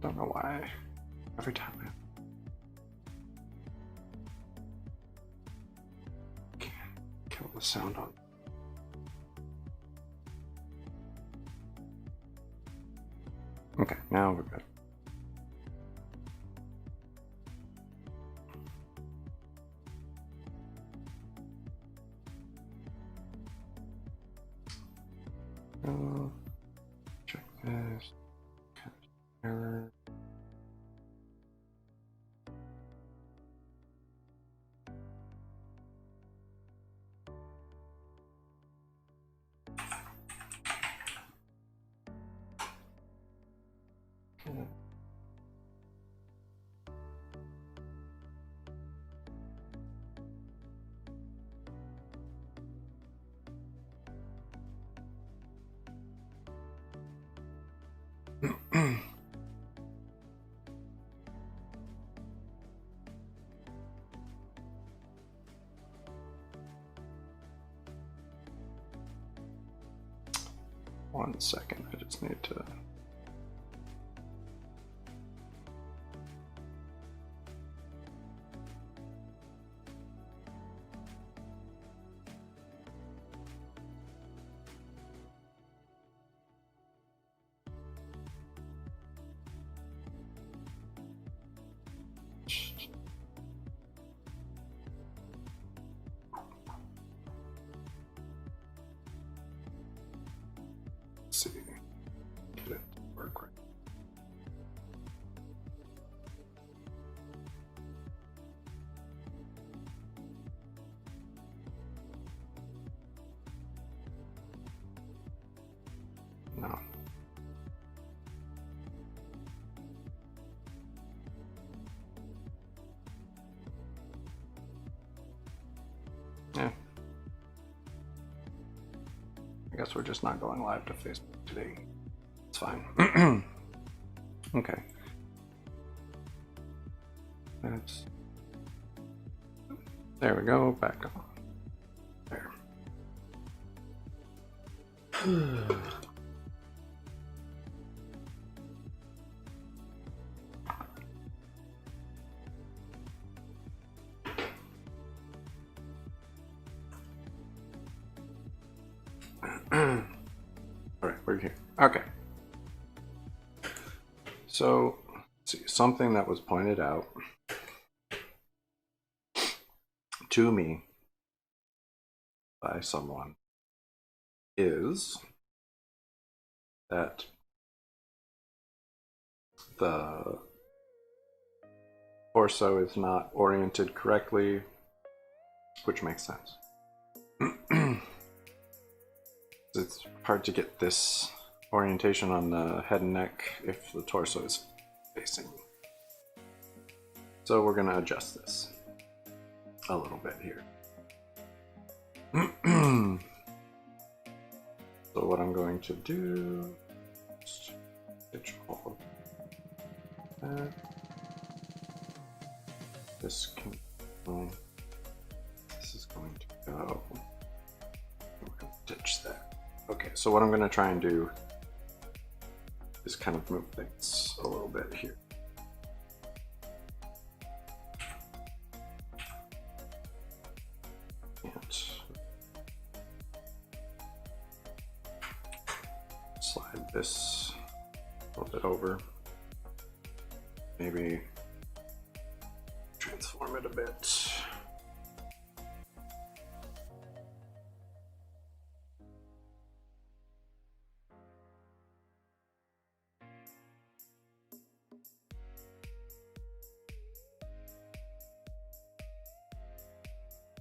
Don't know why. Every time I can't kill the sound on. Okay, now we're good. Check this. Error. Okay. One second, I just need to. See, get it to work right. No. Yeah. I guess we're just not going live to Facebook today. It's fine. Okay. That's. There we go. Back on. There. All right, we're here. Okay. So, let's see, something that was pointed out to me by someone is that the torso is not oriented correctly, which makes sense. It's hard to get this orientation on the head and neck if the torso is facing. So we're going to adjust this a little bit here. So what I'm going to do is stitch all of that. This can go. This is going to go. We're going to stitch that. Okay, so what I'm going to try and do is kind of move things a little bit here. And slide this a little bit over. Maybe transform it a bit.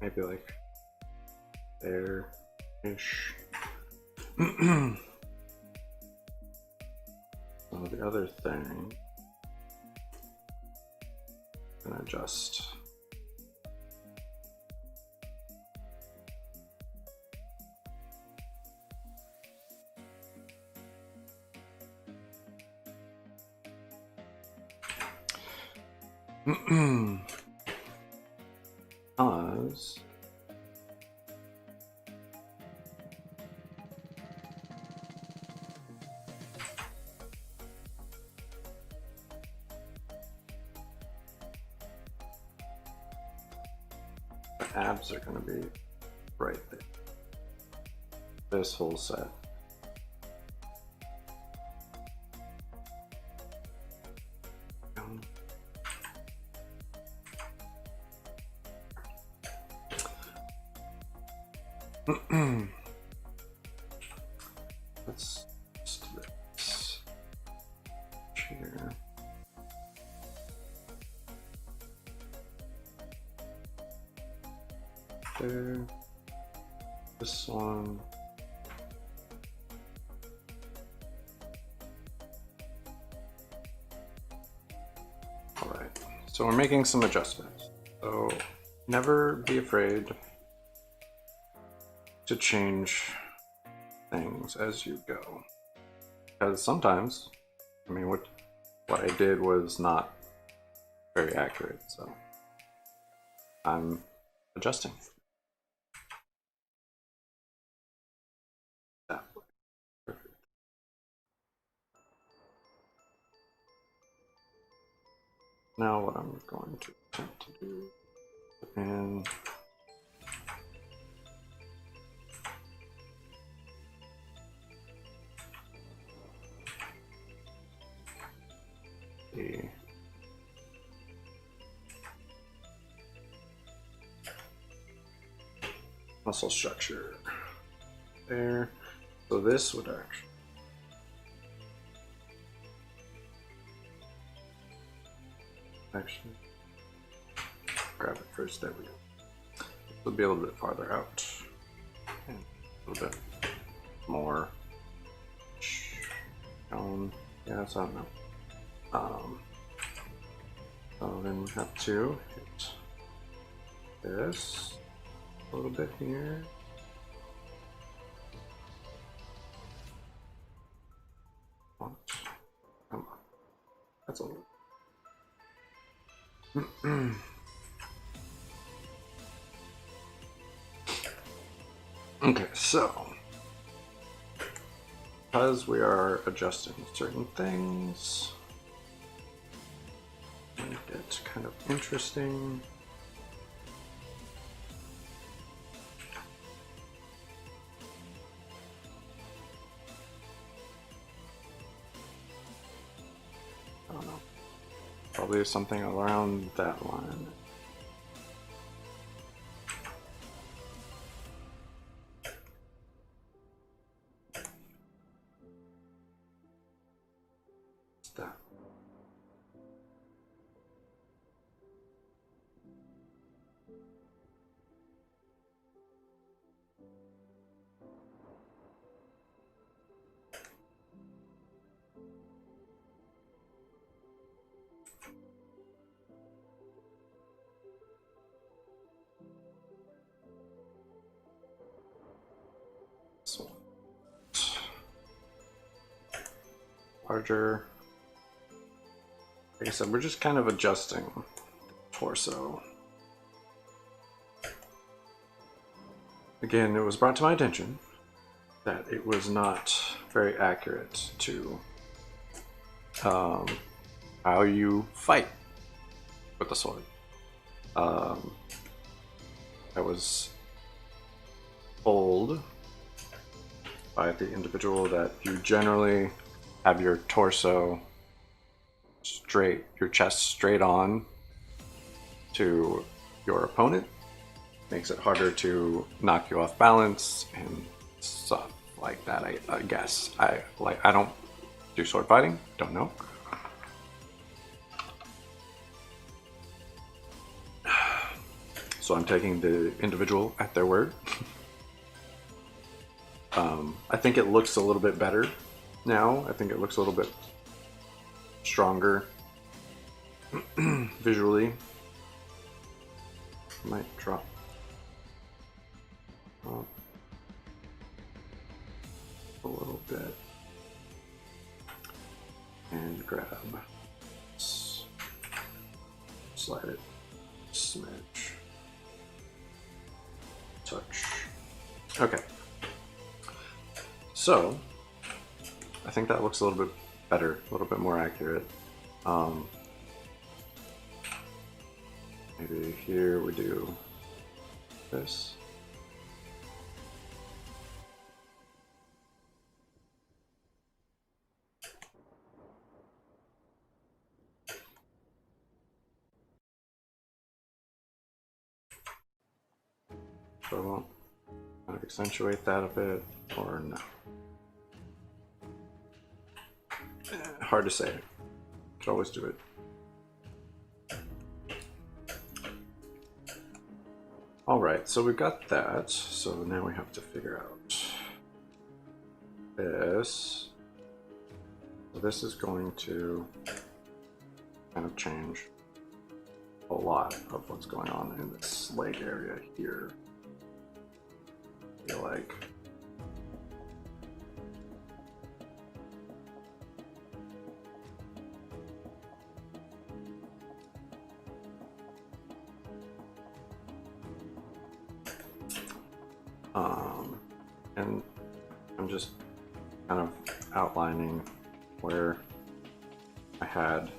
Maybe like there-ish. So the other thing, I'm gonna adjust. Because abs are going to be right there. This whole set. Let's do this here. There. This one. All right. So we're making some adjustments. So never be afraid to change things as you go, because sometimes, I mean, what I did was not very accurate, so I'm adjusting. That way. Perfect. Now what I'm going to attempt to do, and the muscle structure there. So this would actually grab it first. There we go. This will be a little bit farther out and a little bit more shown. Yeah, so I don't know. So then we have to hit this a little bit here. Come on. That's a little. Okay, so because we are adjusting certain things, it's kind of interesting. I don't know. Probably something around that line. That. So larger. Like I said, we're just kind of adjusting the torso. Again, it was brought to my attention that it was not very accurate to how you fight with the sword. I was told by the individual that you generally have your torso straight, your chest straight on to your opponent. Makes it harder to knock you off balance and stuff like that. I guess I don't do sword fighting, don't know. So I'm taking the individual at their word. I think it looks a little bit better now. I think it looks a little bit stronger visually. Might drop a little bit and grab, slide it, smidge, touch. Okay, so I think that looks a little bit better, a little bit more accurate. Maybe here we do this. So I won't kind of accentuate that a bit, or no. Hard to say. Could always do it. Alright, so we've got that. So now we have to figure out this. So this is going to kind of change a lot of what's going on in this leg area here. I feel like. And I'm just kind of outlining where I had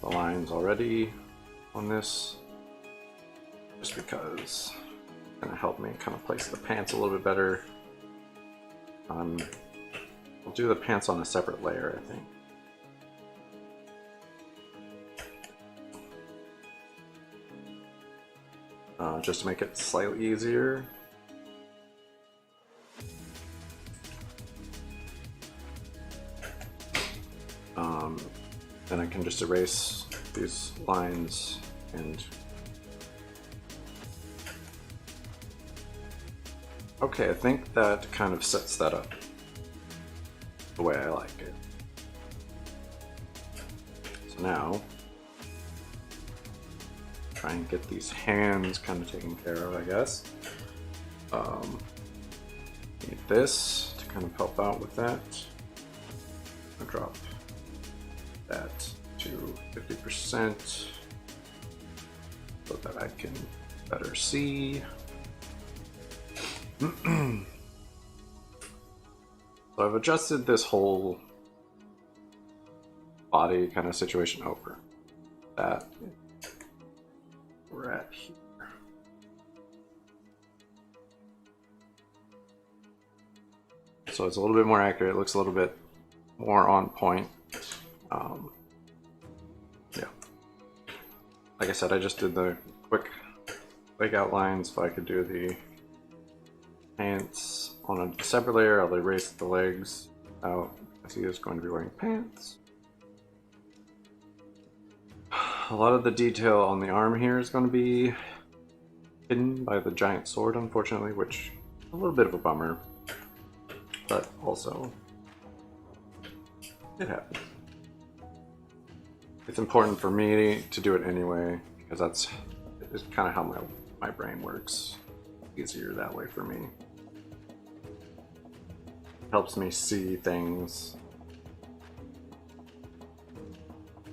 the lines already on this, just because it's going to help me kind of place the pants a little bit better. I'll do the pants on a separate layer, I think. Just to make it slightly easier. Then I can just erase these lines and... Okay, I think that kind of sets that up the way I like it. So now, try and get these hands kind of taken care of, I guess. Need this to kind of help out with that. I'll drop that to 50% so that I can better see. So I've adjusted this whole body kind of situation over. That we're at here. So it's a little bit more accurate, it looks a little bit more on point. Yeah. Like I said, I just did the quick leg outlines. If I could do the pants on a separate layer, I'll erase the legs out as he is going to be wearing pants. A lot of the detail on the arm here is going to be hidden by the giant sword, unfortunately, which is a little bit of a bummer, but also it happens. It's important for me to do it anyway, because that's kind of how my brain works. Easier that way for me. Helps me see things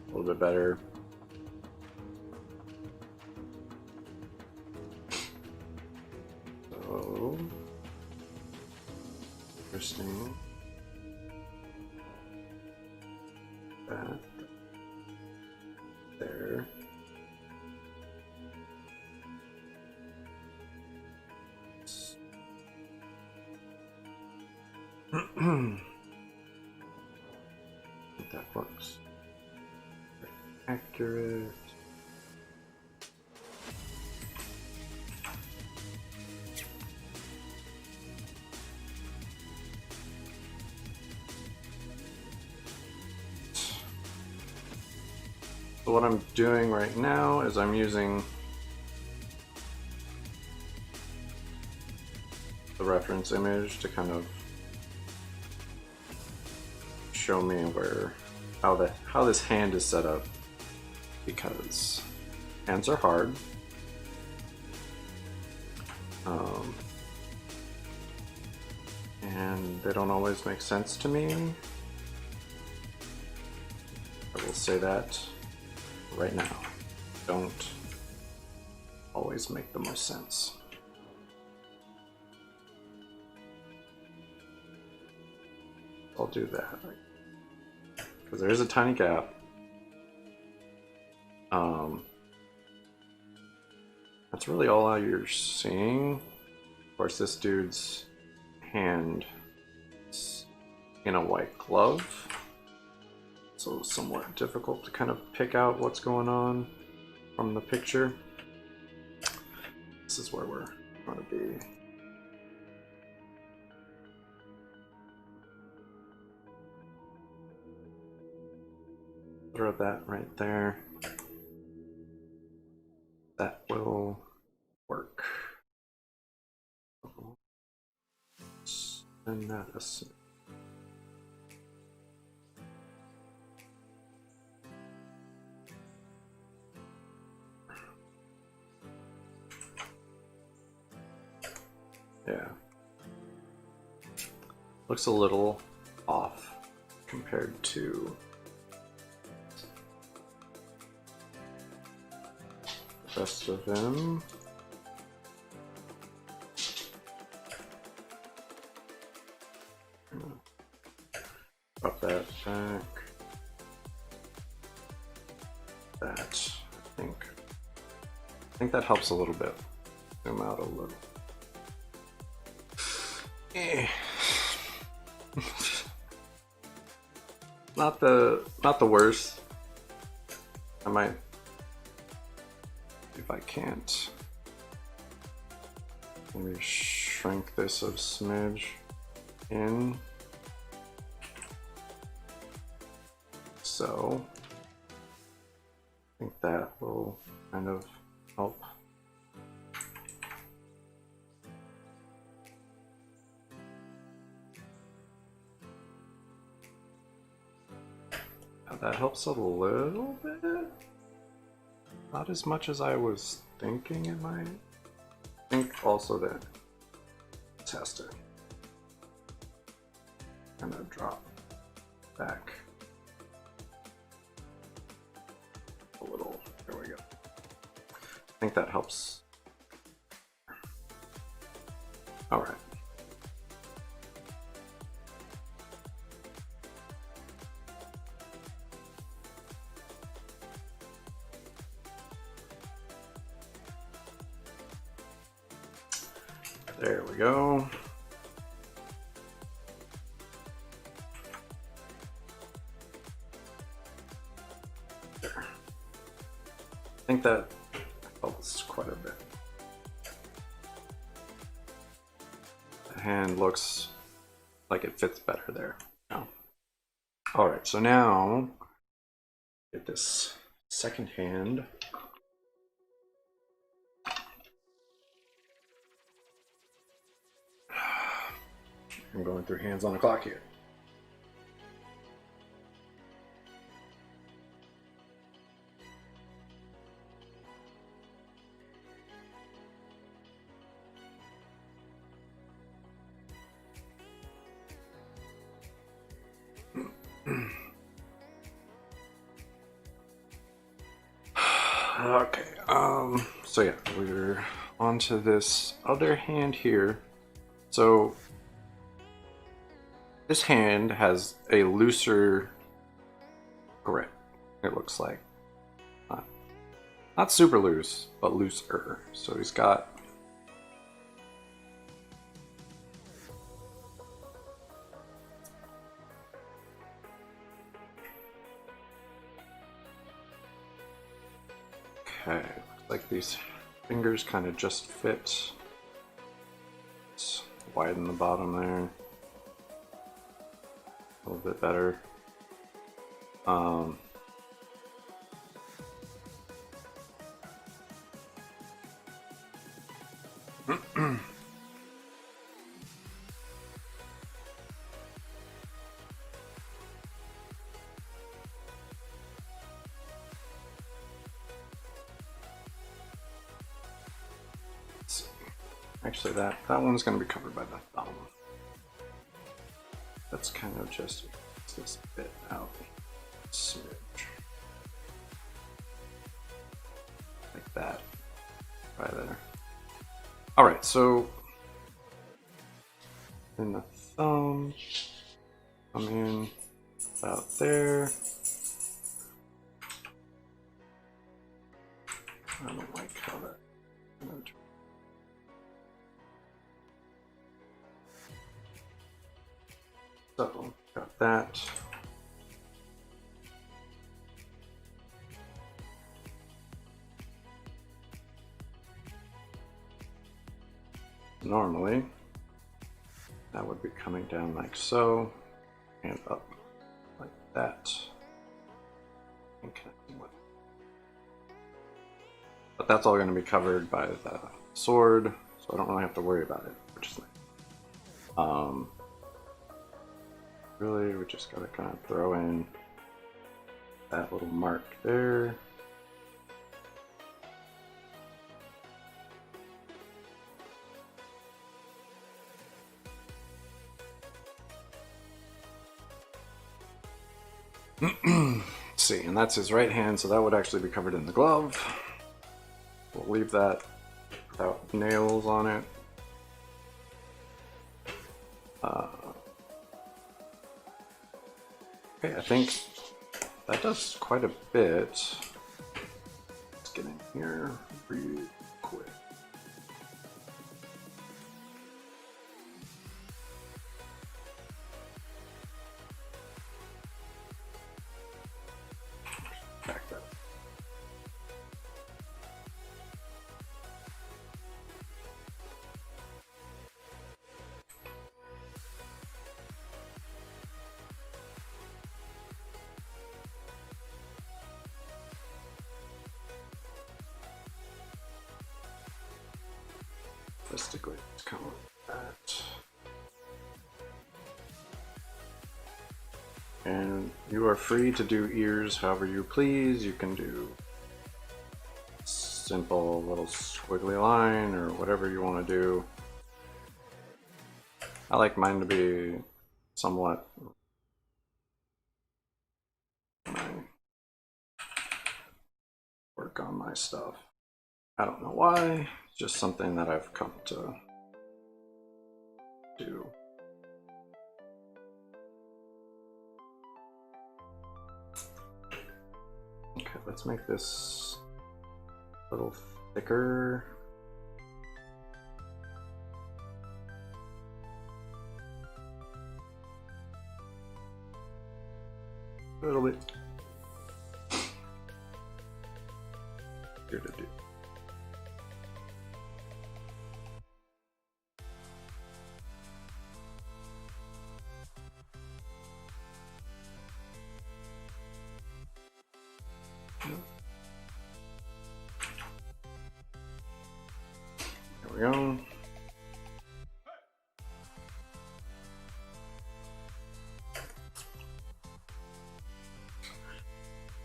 a little bit better. So, interesting. That there. That works. Accurate. So what I'm doing right now is I'm using the reference image to kind of show me how this hand is set up, because hands are hard. And they don't always make sense to me. I will say that right now. Don't always make the most sense. I'll do that. Because there is a tiny gap. That's really all you're seeing. Of course, this dude's hand is in a white glove, so somewhat difficult to kind of pick out what's going on from the picture. This is where we're going to be. Throw that right there. That will work. And that is. Yeah. Looks a little off compared to the rest of him. Up that back. That, I think that helps a little bit. Zoom out a little. Not the worst. I might, if I can't, maybe shrink this a smidge in. So I think that will kind of help. Now that helps a little bit. Not as much as I was thinking it might. I think also that this has to kind of drop back a little. There we go. I think that helps. All right. There we go. There. I think that helps quite a bit. The hand looks like it fits better there now. All right, so now get this second hand. I'm going through hands on the clock here. Okay, so yeah, we're onto this other hand here. So this hand has a looser grip, it looks like. Not super loose, but looser. So he's got okay, looks like these fingers kind of just fit. Let's widen the bottom there. A little bit better. Actually, that one's going to be covered by the thumb. That's kind of just this bit out. Smidge. Like that. Right there. Alright, so then the thumb, come in about there. I don't like how that So, got that. Normally, that would be coming down like so, and up like that, and connecting with it. But that's all going to be covered by the sword, so I don't really have to worry about it, which is nice. Really, we just gotta kind of throw in that little mark there. See, and that's his right hand, so that would actually be covered in the glove. We'll leave that without nails on it. Okay, I think that does quite a bit. Let's get in here real quick. Back that up. Realistically, it's kind of like that. And you are free to do ears however you please. You can do simple little squiggly line or whatever you want to do. I like mine to be somewhat when I work on my stuff. I don't know why, it's just something that I've come to do. Okay, let's make this a little thicker. A little bit here to do. There we go.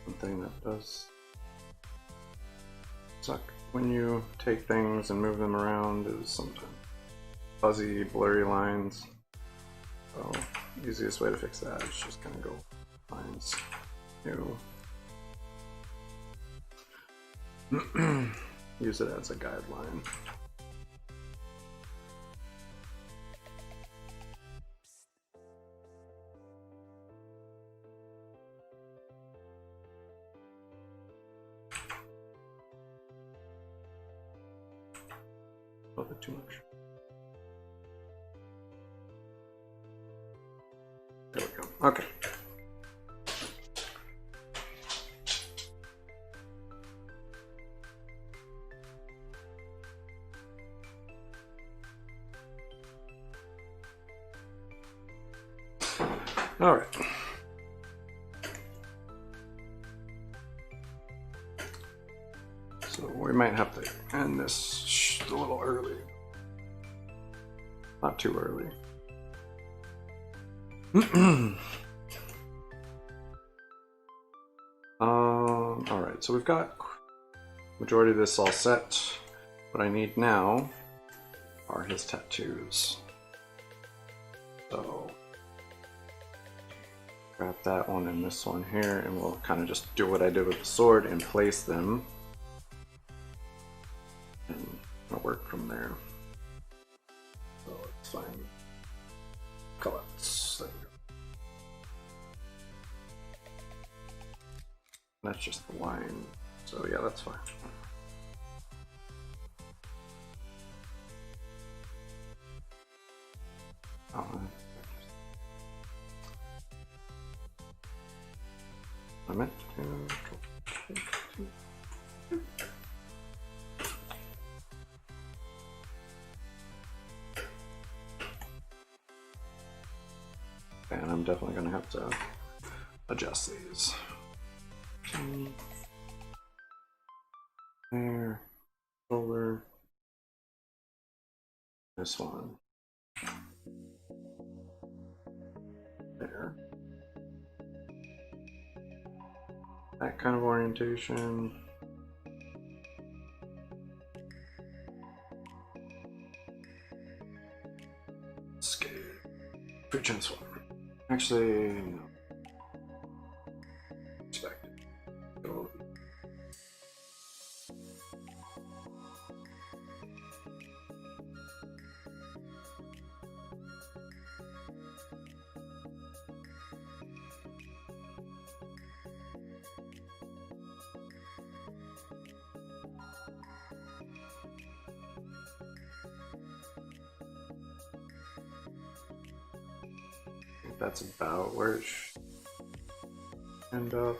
Something that does suck when you take things and move them around is sometimes fuzzy, blurry lines. So the easiest way to fix that is just kind of go lines new. Use it as a guideline. A little bit too much. There we go. Okay. All right. So we might have to end this a little early. Not too early. All right, so we've got majority of this all set. What I need now are his tattoos. So grab that one and this one here, and we'll kind of just do what I did with the sword and place them, and I'll work from there. So let's find colors. There we go. That's just the line, so yeah, that's fine. I meant to. And I'm definitely going to have to adjust these. There, over this one. There. That kind of orientation. Scale. Which this one? Actually, no. Expect it. Go. That's about where it should end up.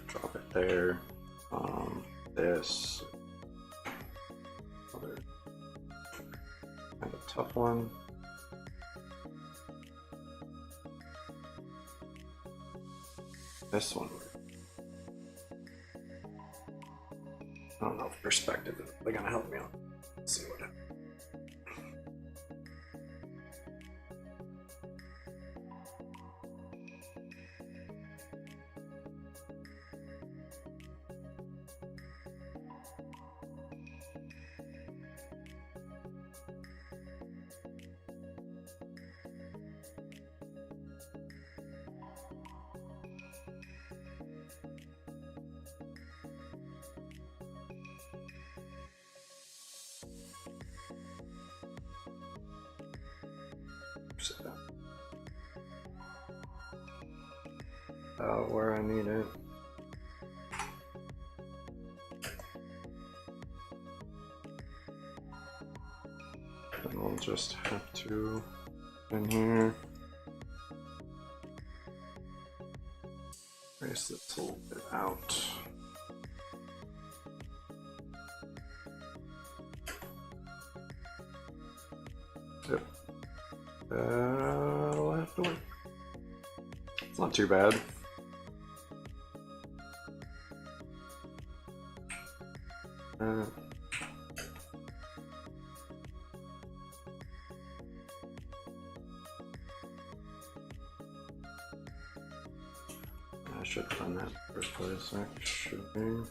Drop it there. This other kind of tough one. This one. I don't know if perspective is really gonna help me out. Let's see what happens. About where I need it. Then we'll just have to in here. Trace this a little bit out. Yep. I'll have to wait. It's not too bad. I should have done that first place, actually.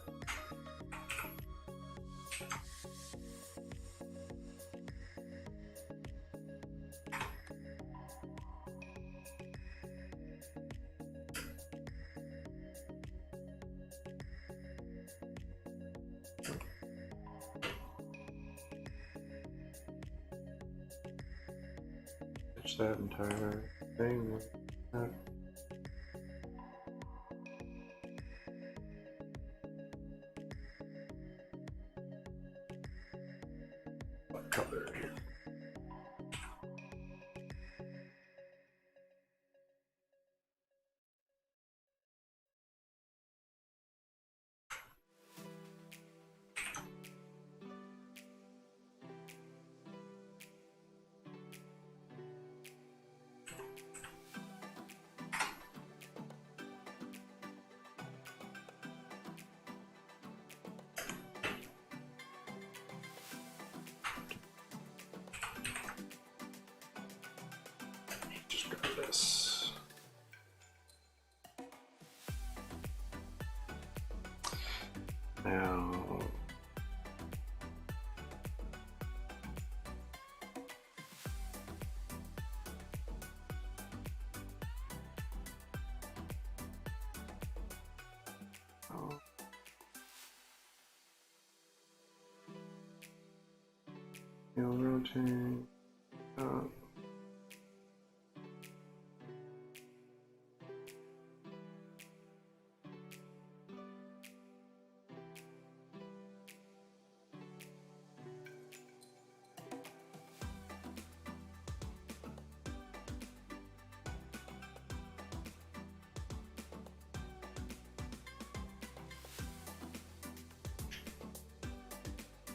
That entire thing. What color here? Just grab this. Now, you'll rotate up.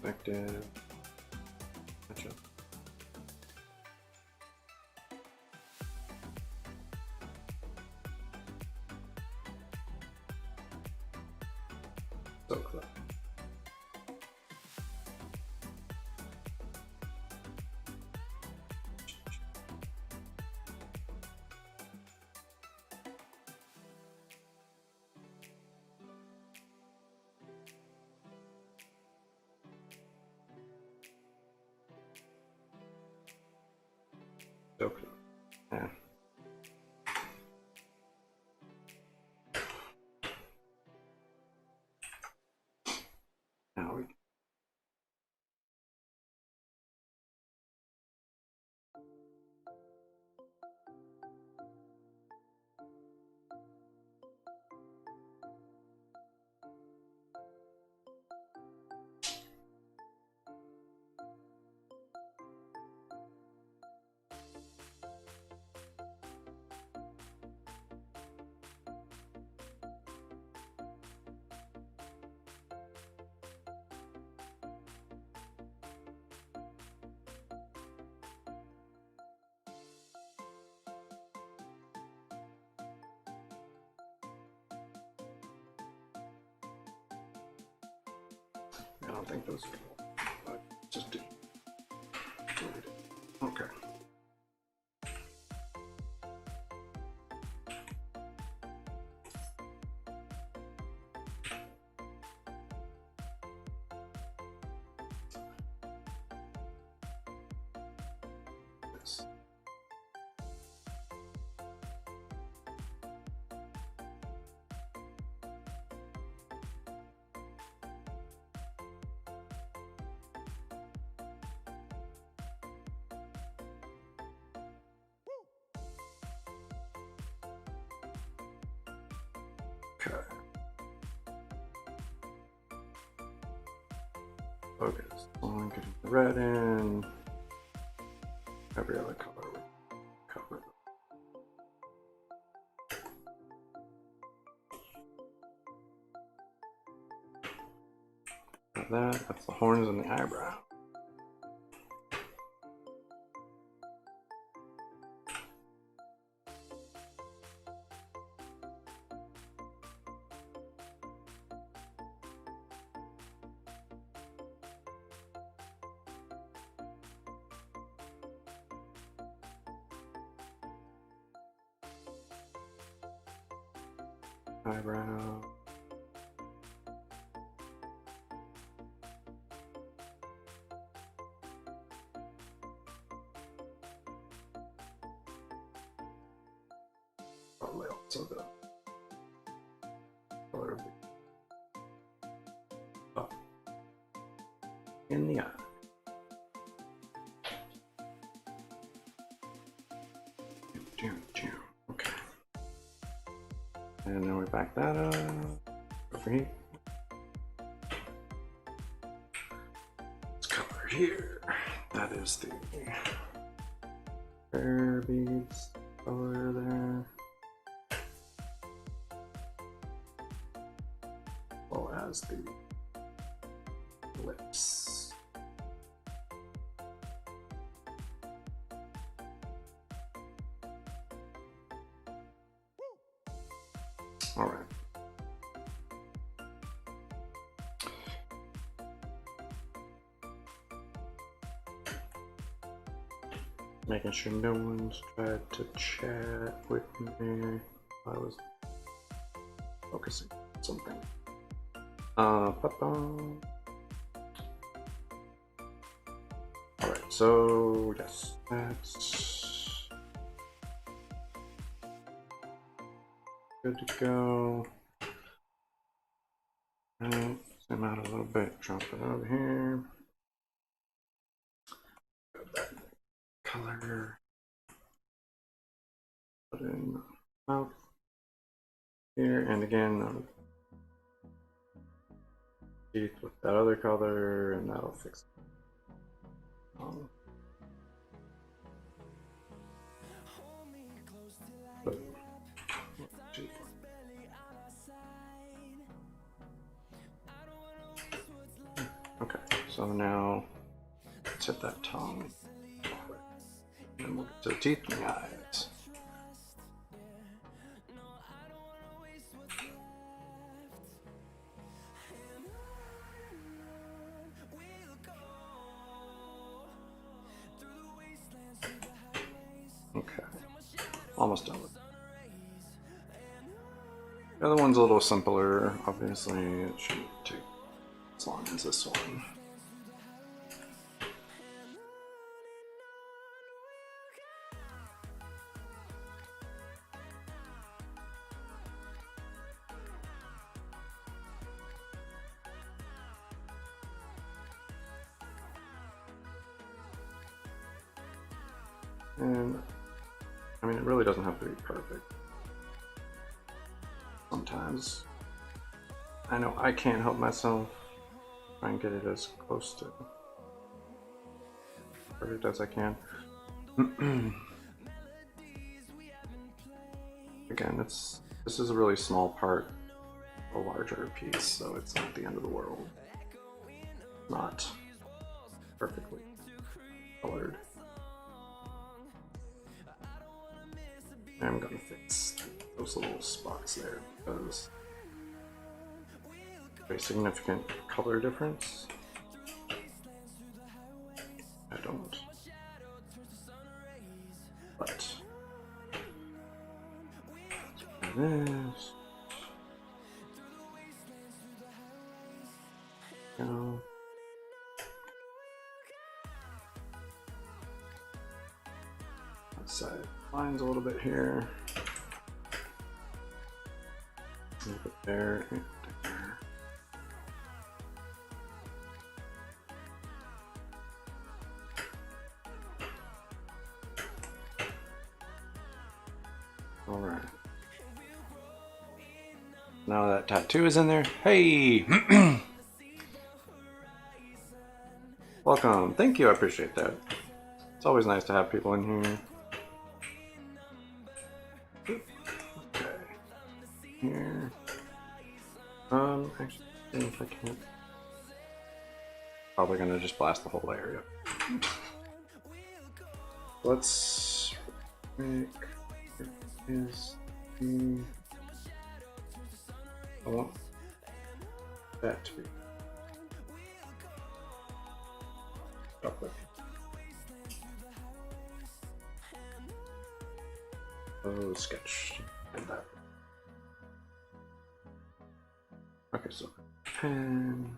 perspective. Gotcha. So close. So close. Yeah. Now we I don't think those are, but just do. Okay. Yes. Okay. Focus on getting the red in. Every other color we cover. Got that. That's the horns and the eyebrow. Eyebrow. Probably also the color of the up in the eye. Okay. And then we back that up. Over here. Let's color here. That is the prayer beads color there. As well as the lips. All right. Making sure no one's tried to chat with me. I was focusing on something. Alright, so yes, that's good to go. Alright, zoom out a little bit, drop it over here. Grab that color, put it in the mouth here, and again, teeth with that other color, and that'll fix it. Okay, so So now let's hit that tongue. And then we'll get to the teeth and the eyes. Okay, almost done with it. The other one's a little simpler. Obviously, it shouldn't take as long as this one. And I mean, it really doesn't have to be perfect. Sometimes I know I can't help myself. Try and get it as close to perfect as I can. Again, this is a really small part, a larger piece, so it's not the end of the world. Not perfectly colored. I'm gonna fix those little spots there because very significant color difference. I don't. But this. Go. Side lines a little bit here. A little bit there and there. All right. Now that tattoo is in there. Hey! Welcome. Thank you. I appreciate that. It's always nice to have people in here. Okay. Here. Actually, if I can't. Probably gonna just blast the whole area. Let's make is the. I want that to be chocolate. Oh, sketch and that. Okay, so pen.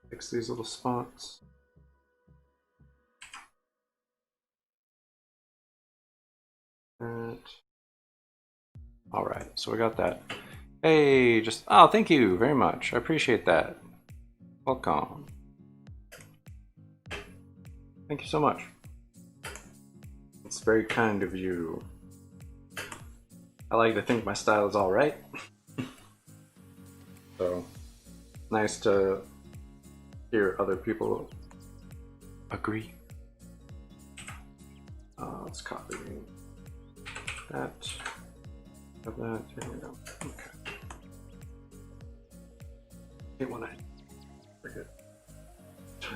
Fix these little spots. That. All right, so we got that. Hey, oh, thank you very much. I appreciate that. Welcome. Thank you so much. It's very kind of you. I like to think my style is all right. So nice to hear other people agree. Let's copy that. Have that. Here we go. Okay. Hate when I forget. I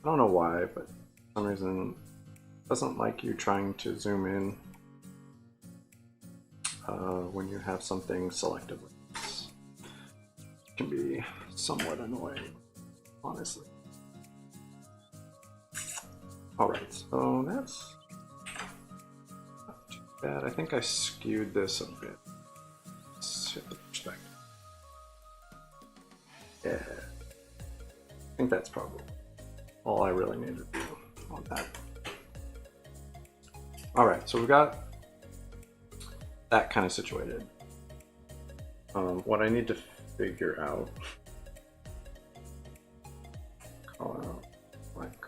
don't know why, but for some reason it doesn't like you trying to zoom in when you have something selected. It can be somewhat annoying, honestly. Alright, so that's not too bad. I think I skewed this a bit. Let's hit the perspective. Yeah. I think that's probably all I really need to do on that. Alright, so we've got that kind of situated. What I need to figure out, call out like,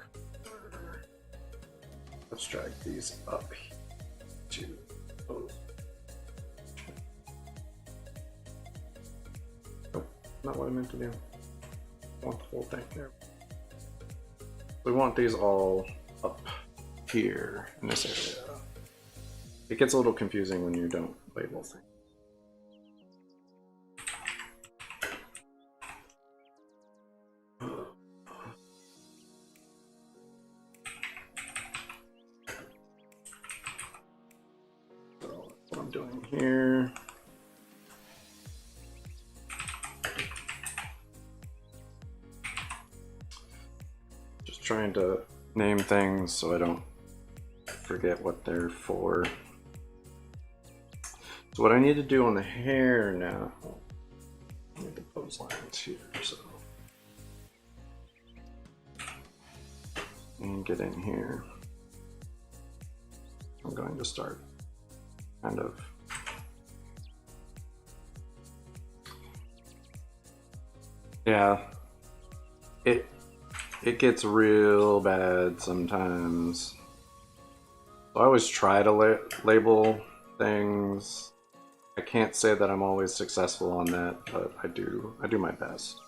let's drag these up to those. Nope, not what I meant to do. I want the whole thing here. We want these all up here in this area. It gets a little confusing when you don't label things. I'm doing here. Just trying to name things so I don't forget what they're for. So what I need to do on the hair now, I need to pose lines here, so. And get in here. I'm going to start kind of it gets real bad sometimes. So I always try to label things. I can't say that I'm always successful on that, but I do my best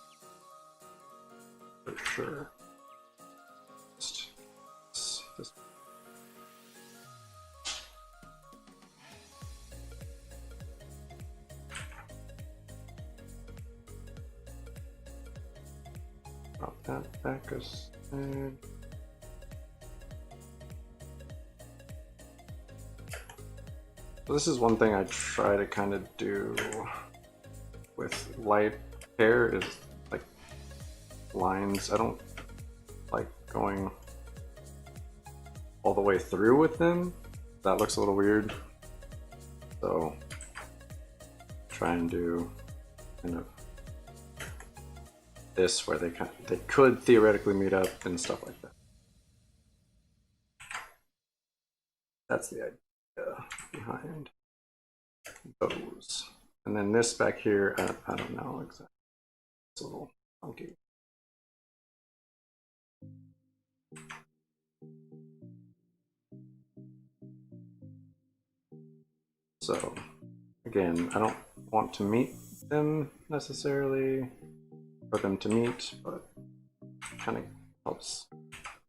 for sure. Drop that back a side. So this is one thing I try to kind of do with light hair is like lines. I don't like going all the way through with them. That looks a little weird. So try and do kind of this where they could theoretically meet up and stuff like that. That's the idea behind those. And then this back here, I don't know exactly. It's a little funky. So again, I don't want to meet them necessarily, for them to meet, but it kind of helps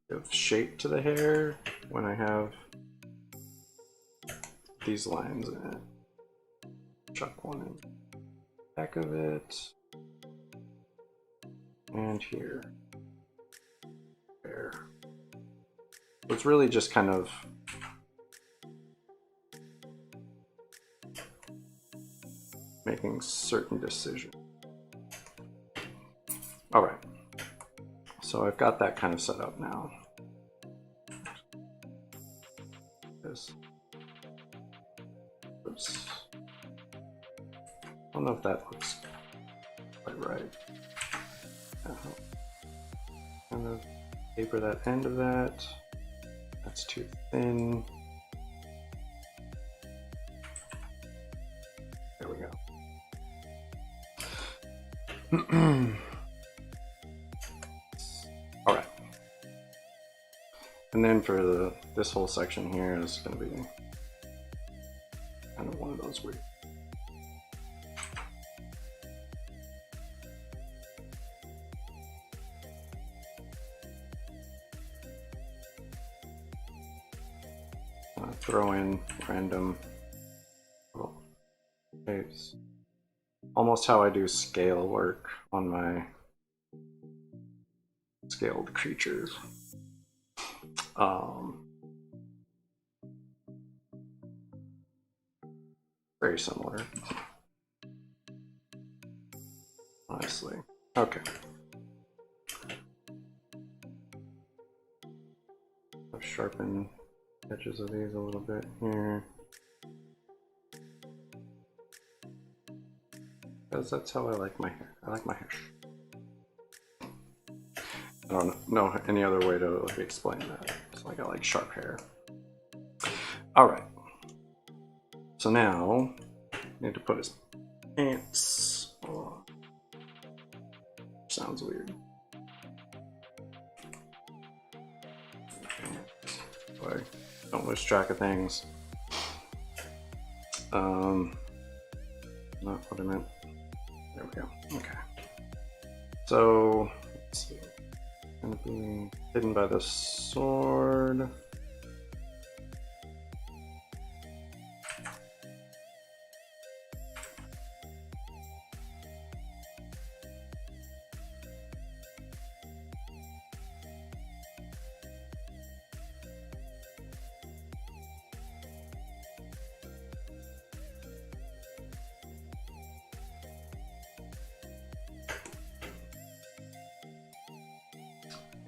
give shape to the hair when I have these lines in it. Chuck one in the back of it, and here, there. So it's really just kind of making certain decisions. All right, so I've got that kind of set up now. Oops. I don't know if that looks quite right. Kind of taper that end of that. That's too thin. There we go. All right. And then for this whole section here is going to be kind of one of those weird. Throw in random little shapes. Almost how I do scale work on my scaled creatures. Very similar, honestly. Okay. I'll sharpen edges of these a little bit here, because that's how I like my hair. I like my hair. I don't know any other way to like explain that. It's like I like sharp hair. All right. So now I need to put his pants on. Sounds weird. So I don't lose track of things. Not what I meant. There we go. Okay. So let's see. Gonna be hidden by the sword.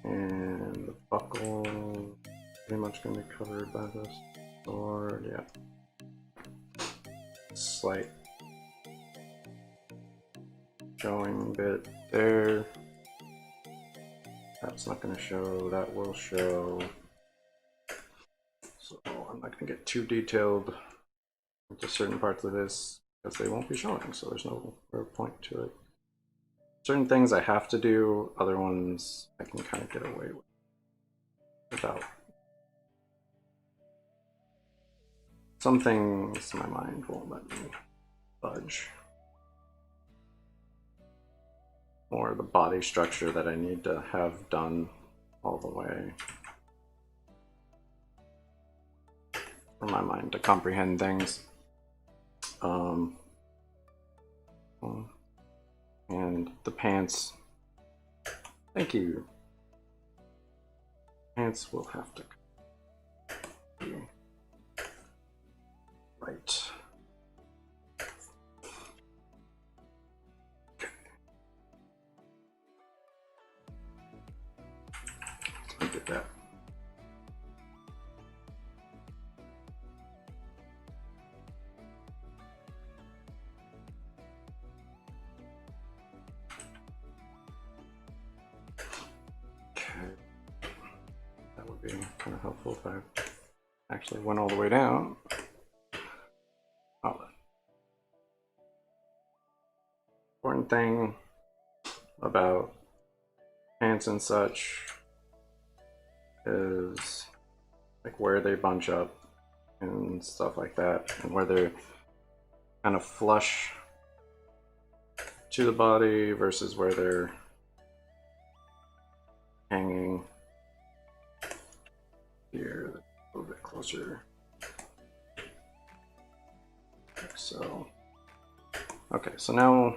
And the buckle pretty much going to be covered by this sword, yeah. Slight showing bit there. That's not going to show, that will show. So I'm not going to get too detailed into certain parts of this because they won't be showing, so there's no real point to it. Certain things I have to do, other ones I can kind of get away with without. Some things my mind won't let me budge. Or the body structure that I need to have done all the way for my mind to comprehend things. And the pants, thank you. Pants will have to be right. Let's get that. That would be kind of helpful if I actually went all the way down. Oh. Important thing about pants and such is like where they bunch up and stuff like that, and where they're kind of flush to the body versus where they're hanging here, a little bit closer, like so. Okay, so now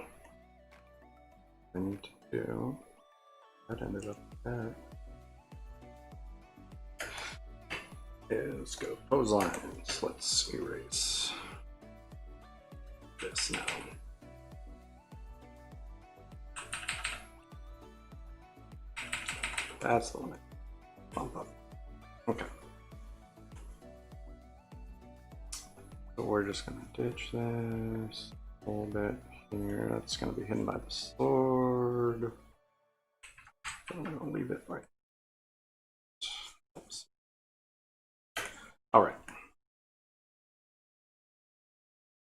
I need to do, that ended up with that, is go pose lines. Let's erase this now. That's the one I bump up. Okay. So we're just gonna ditch this a little bit here. That's gonna be hidden by the sword. I'm gonna leave it right. Oops. All right.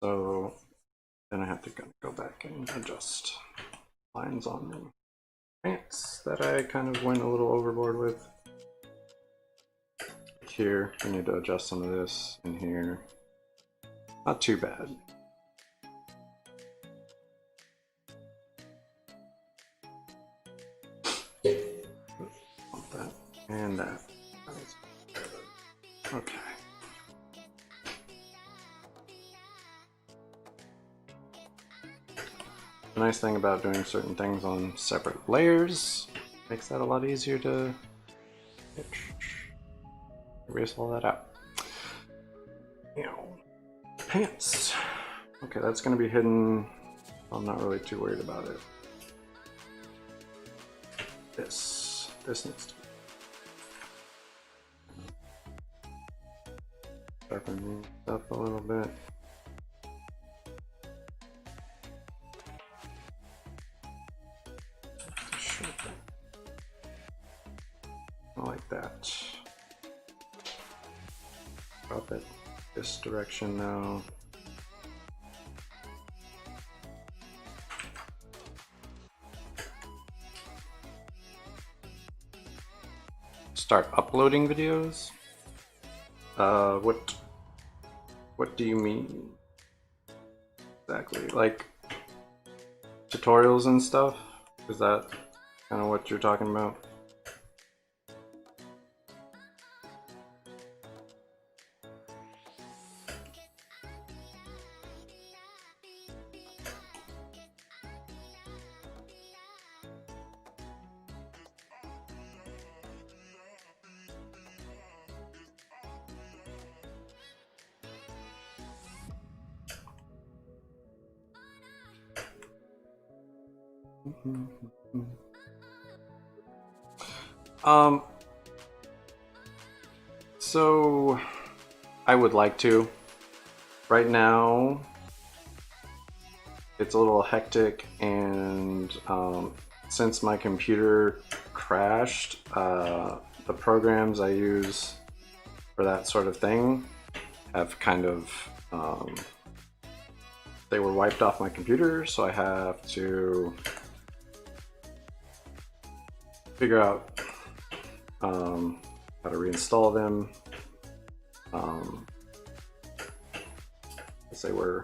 So then I have to go back and adjust lines on the pants that I kind of went a little overboard with. Here, I need to adjust some of this in here. Not too bad. That and that. Okay. The nice thing about doing certain things on separate layers makes that a lot easier to erase all that out. Pants. Okay, that's going to be hidden. I'm not really too worried about it. This needs to sharpen these up a little bit. Like that. Drop it this direction now. Start uploading videos? What do you mean exactly? Like tutorials and stuff? Is that kind of what you're talking about? So I would like to. Right now, it's a little hectic, and since my computer crashed, the programs I use for that sort of thing have kind of they were wiped off my computer, so I have to figure out how to reinstall them. Let's say we're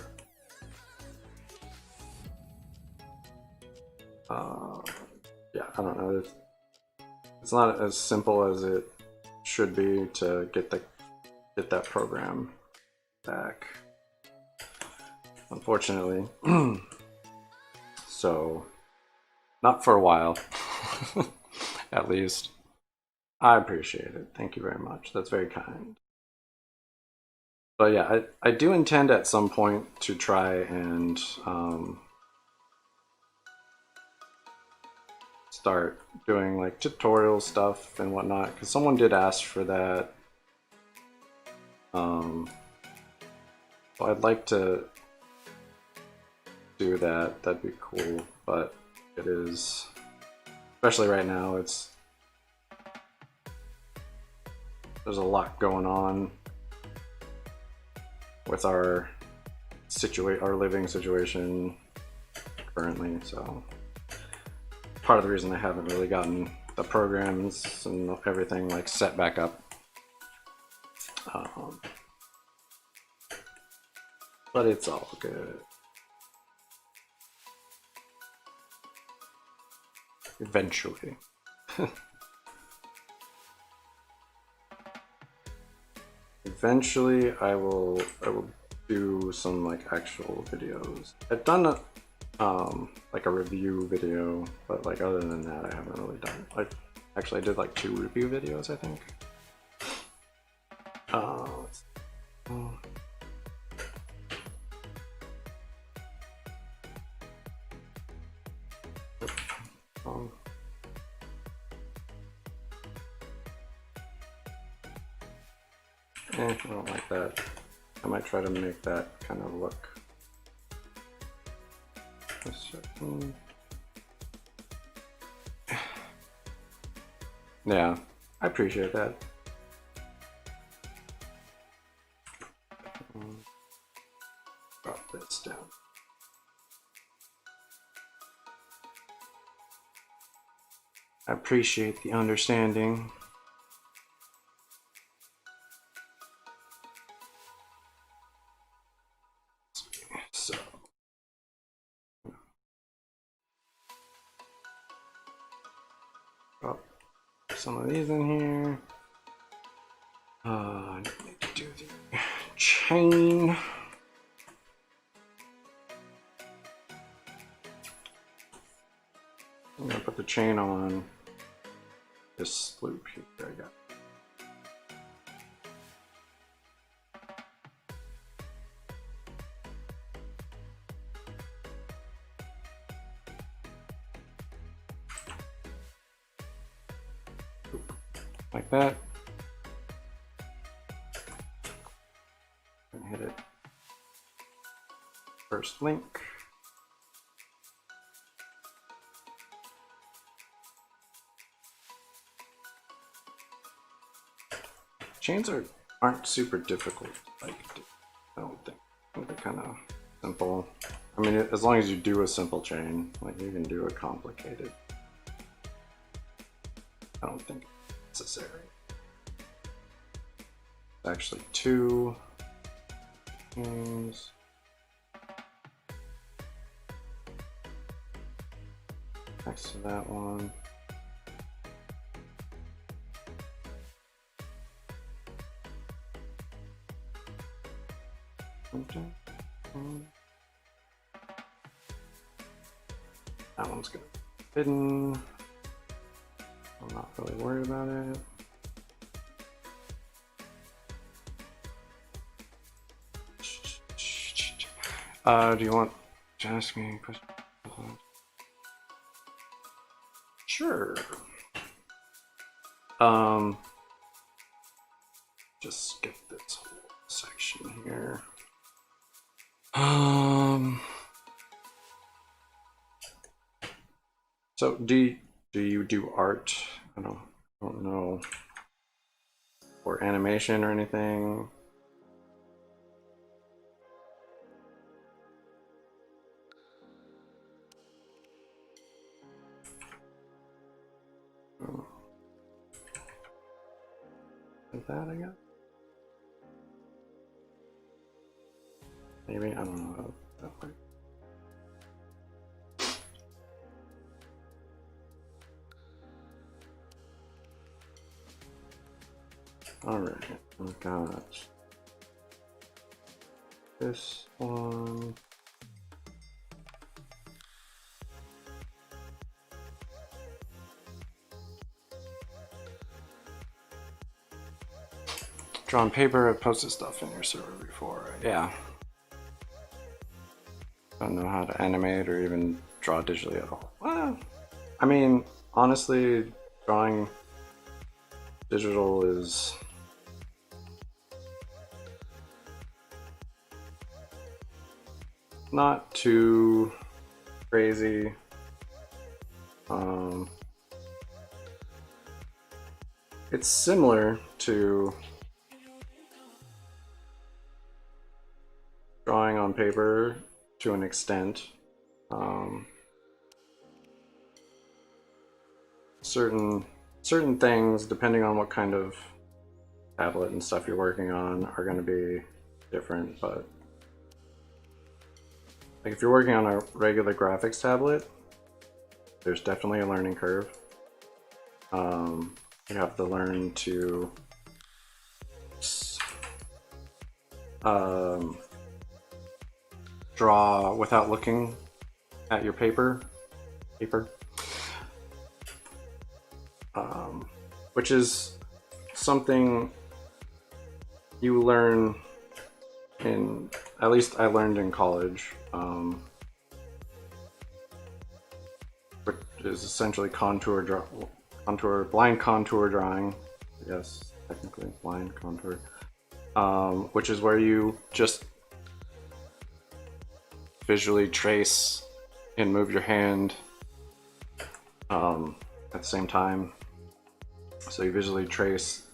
yeah, I don't know. It's not as simple as it should be to get that program back, unfortunately. So, not for a while, at least. I appreciate it. Thank you very much. That's very kind. But yeah, I do intend at some point to try and start doing like tutorial stuff and whatnot, because someone did ask for that. So I'd like to do that. That'd be cool, but it is, especially right now, there's a lot going on with our living situation currently, so part of the reason I haven't really gotten the programs and everything like set back up. But it's all good. Eventually. Eventually I will do some like actual videos. I've done like a review video, but like other than that I haven't really done. Like actually I did like 2 review videos, I think. I don't like that. I might try to make that kind of look. Yeah, I appreciate that. Drop this down. I appreciate the understanding. So drop some of these in here. I need to do the chain. I'm gonna put the chain on this loop here. There we go. Like that. And hit it. First link. Chains aren't super difficult. Like, I don't think. I think they're kind of simple. I mean, as long as you do a simple chain, like you can do a complicated. I don't think it's necessary. It's actually 2 chains. Next to that one. That one's gonna be hidden. I'm not really worried about it. Do you want to ask me a question? Sure. Just skip this whole section here. So do you do art? I don't know, or animation or anything? Like that, I guess. Maybe, I don't know how that works. Alright, I've got this one. Drawn paper, I've posted stuff in your server before. Yeah. Don't know how to animate or even draw digitally at all. Well, I mean, honestly, drawing digital is not too crazy. It's similar to drawing on paper to an extent. Certain things, depending on what kind of tablet and stuff you're working on, are going to be different. But like if you're working on a regular graphics tablet, there's definitely a learning curve. You have to learn to draw without looking at your paper, which is something you learn in, at least I learned in college, which is essentially blind contour drawing. Yes, technically blind contour, which is where you just visually trace and move your hand at the same time. So you visually trace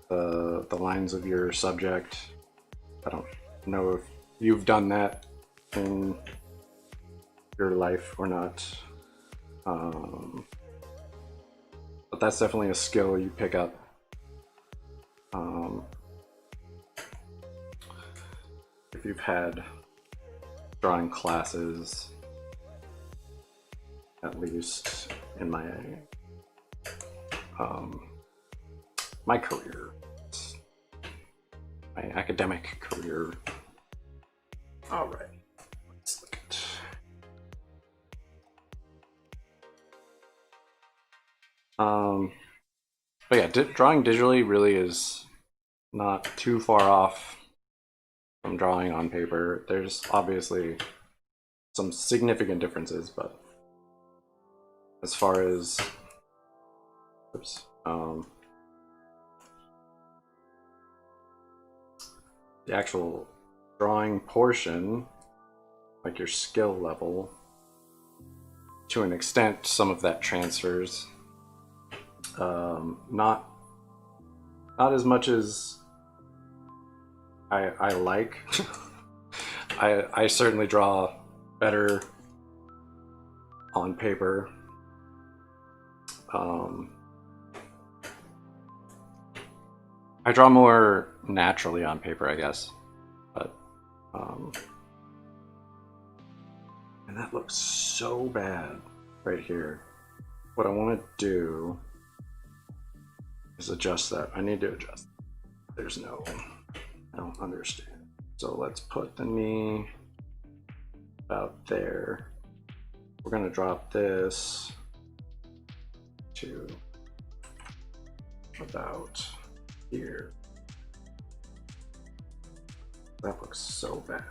the lines of your subject. I don't know if you've done that in your life or not, but that's definitely a skill you pick up. If you've had drawing classes, at least in my my career, my academic career. All right, let's look at. But yeah, drawing digitally really is not too far off from drawing on paper. There's obviously some significant differences, but as far as the actual drawing portion, like your skill level, to an extent, some of that transfers. Not as much as I like. I certainly draw better on paper. I draw more naturally on paper, I guess, but and that looks so bad right here. What I want to do is adjust that. I need to adjust. There's no, I don't understand. So let's put the knee about there. We're gonna drop this to about here. That looks so bad.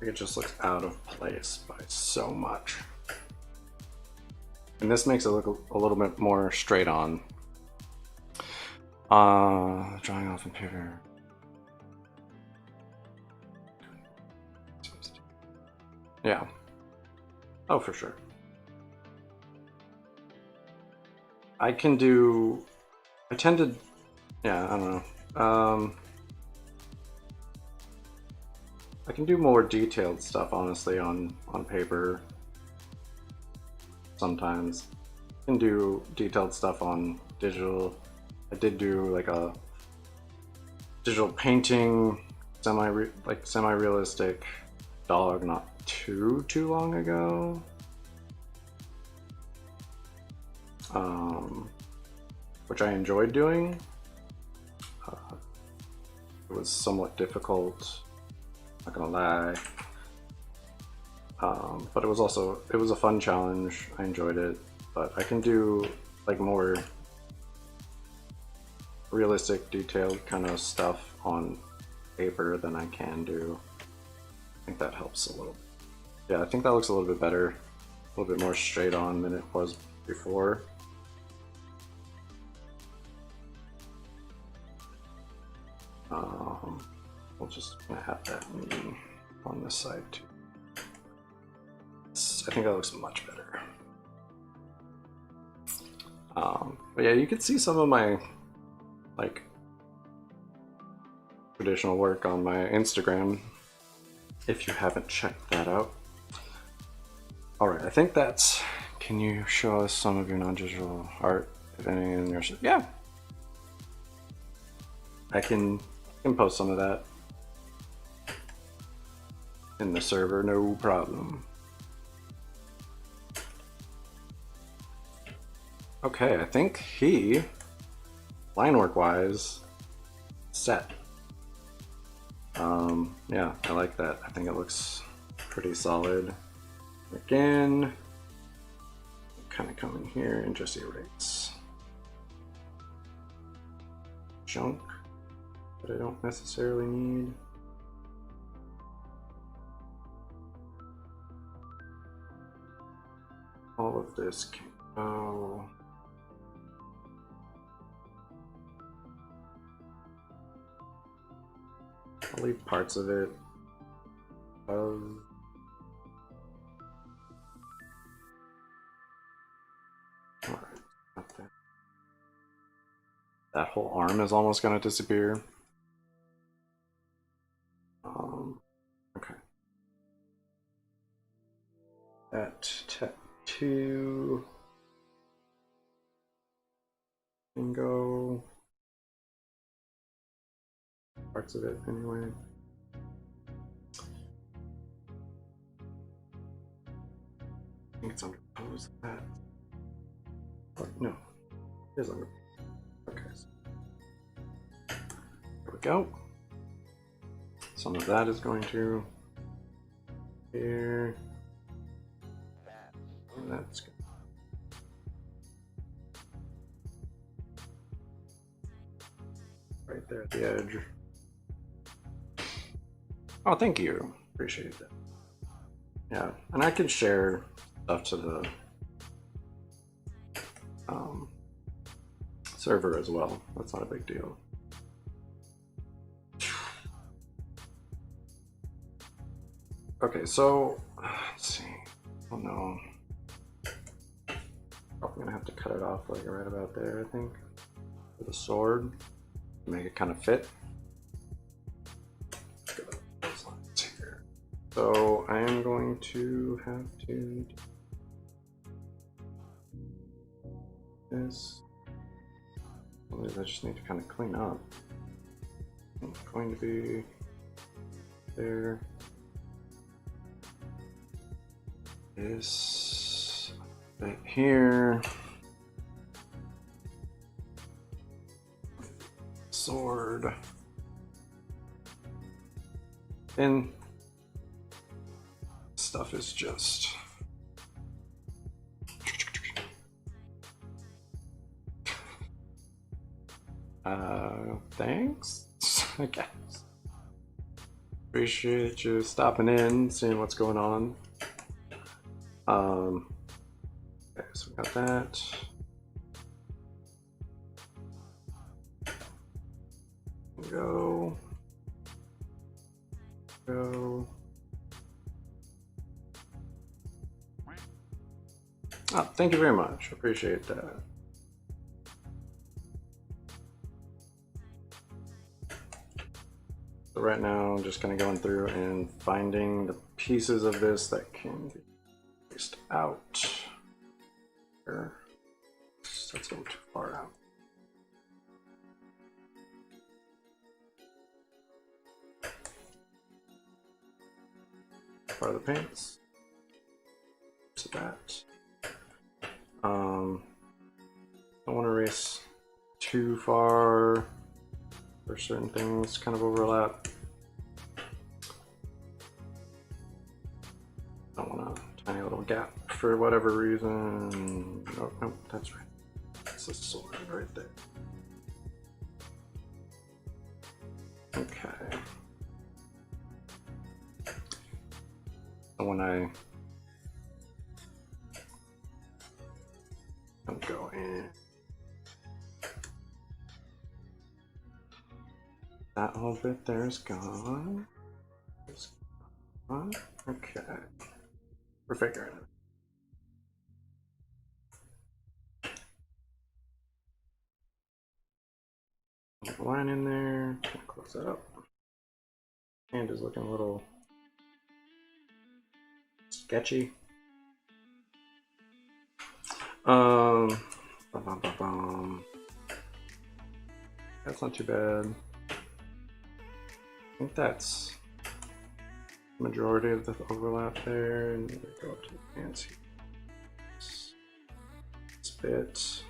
It just looks out of place by so much. And this makes it look a little bit more straight on. Drawing off in paper. Yeah. Oh, for sure. I tend to, yeah, I don't know. I can do more detailed stuff, honestly, on paper. Sometimes I can do detailed stuff on digital. I did do like a digital painting, semi-realistic dog not too long ago. Which I enjoyed doing. It was somewhat difficult, not gonna lie. But it was a fun challenge. I enjoyed it, but I can do like more realistic, detailed kind of stuff on paper than I can do. I think that helps a little bit. Yeah, I think that looks a little bit better, a little bit more straight on than it was before. We'll just have that on this side too. I think that looks much better. But yeah, you can see some of my like traditional work on my Instagram if you haven't checked that out. All right, I think that's. Can you show us some of your non-digital art, if any, in your? Yeah, I can post some of that in the server, no problem. Okay, I think he, line work wise, set. Yeah, I like that. I think it looks pretty solid. Again, kind of come in here and just erase junk that I don't necessarily need. All of this can go. I'll leave parts of it. That whole arm is almost going to disappear. Okay. That tattoo can go. Parts of it anyway. I think it's under pose that. Or, no, it is under. Okay. There we go. Some of that is going to here. And that's good. Right there at the edge. Oh, thank you. Appreciate that. Yeah, and I can share stuff to the server as well. That's not a big deal. Okay, so let's see. Oh no. Probably gonna have to cut it off like right about there, I think. With a sword. Make it kind of fit. Those lines here. So I am going to have to do this. I just need to kind of clean up. It's going to be there. This bit here. Sword. And stuff is just thanks. I guess. Appreciate you stopping in, seeing what's going on. Okay, so we got that. Go. Oh, thank you very much. Appreciate that. So right now I'm just kind of going through and finding the pieces of this that can be traced out. That's a little too far out. Part of the paints. So that. Don't want to erase too far for certain things, kind of overlap. Don't want a tiny little gap for whatever reason. Oh, no, that's right. That's the sword right there. Okay. So when I go in, that whole bit there is gone. It's gone. Okay. We're figuring it. Line in there. Close that up. Hand is looking a little sketchy. That's not too bad. I think that's the majority of the overlap there. And go up to the fancy. This bit.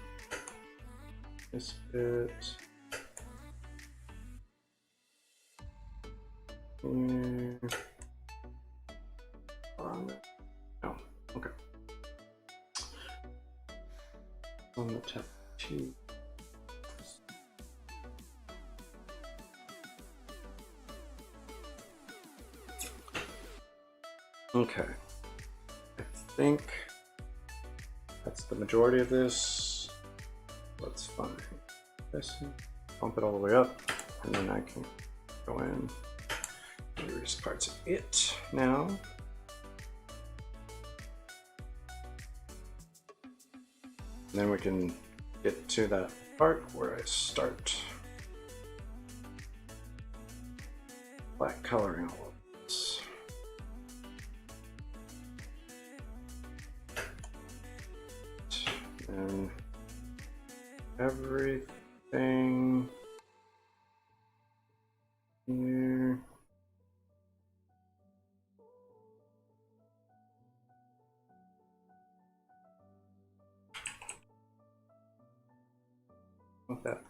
This bit. Here. No, okay. On the top two. Okay. I think that's the majority of this. Let's find this. Bump it all the way up, and then I can go in and erase parts of it now. And then we can get to that part where I start black coloring all of this. And everything here. With that.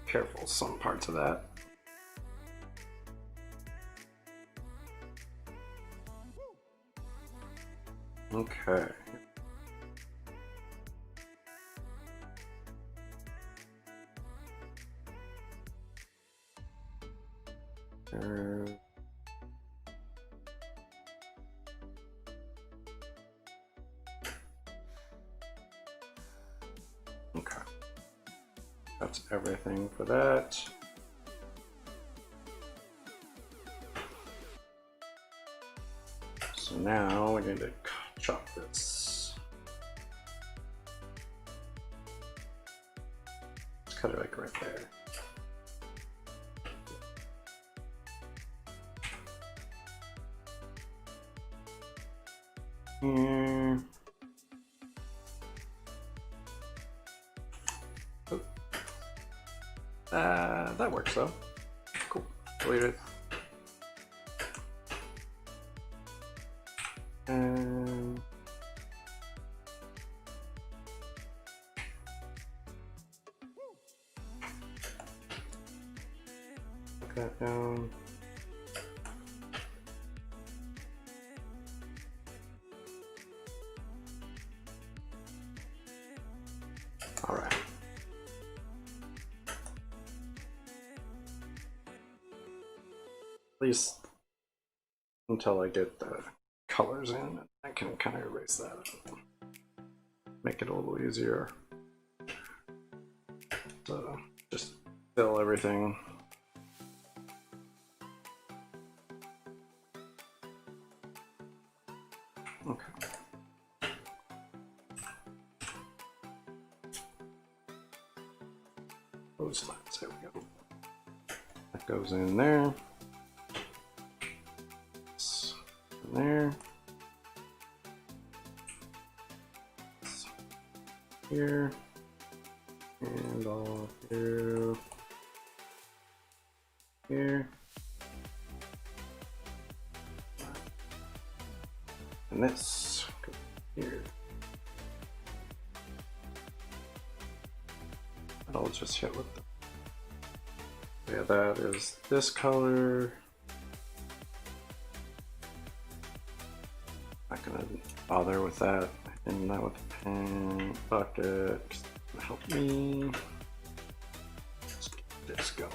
Careful, some parts of that. Okay. Okay. That's everything for that. So now we need to chop this. Let's cut it like right there. Here. That works though. Cool. Delete it. And put that down. least until I get the colors in. I can kind of erase that, make it a little easier. So just fill everything. Okay. Those lines, there we go. That goes in there. In there. Here. And all through here. And this goes here. I'll just hit with the, yeah, that is this color. Not gonna bother with that. And that with the pen bucket. Help me. Let's get this going.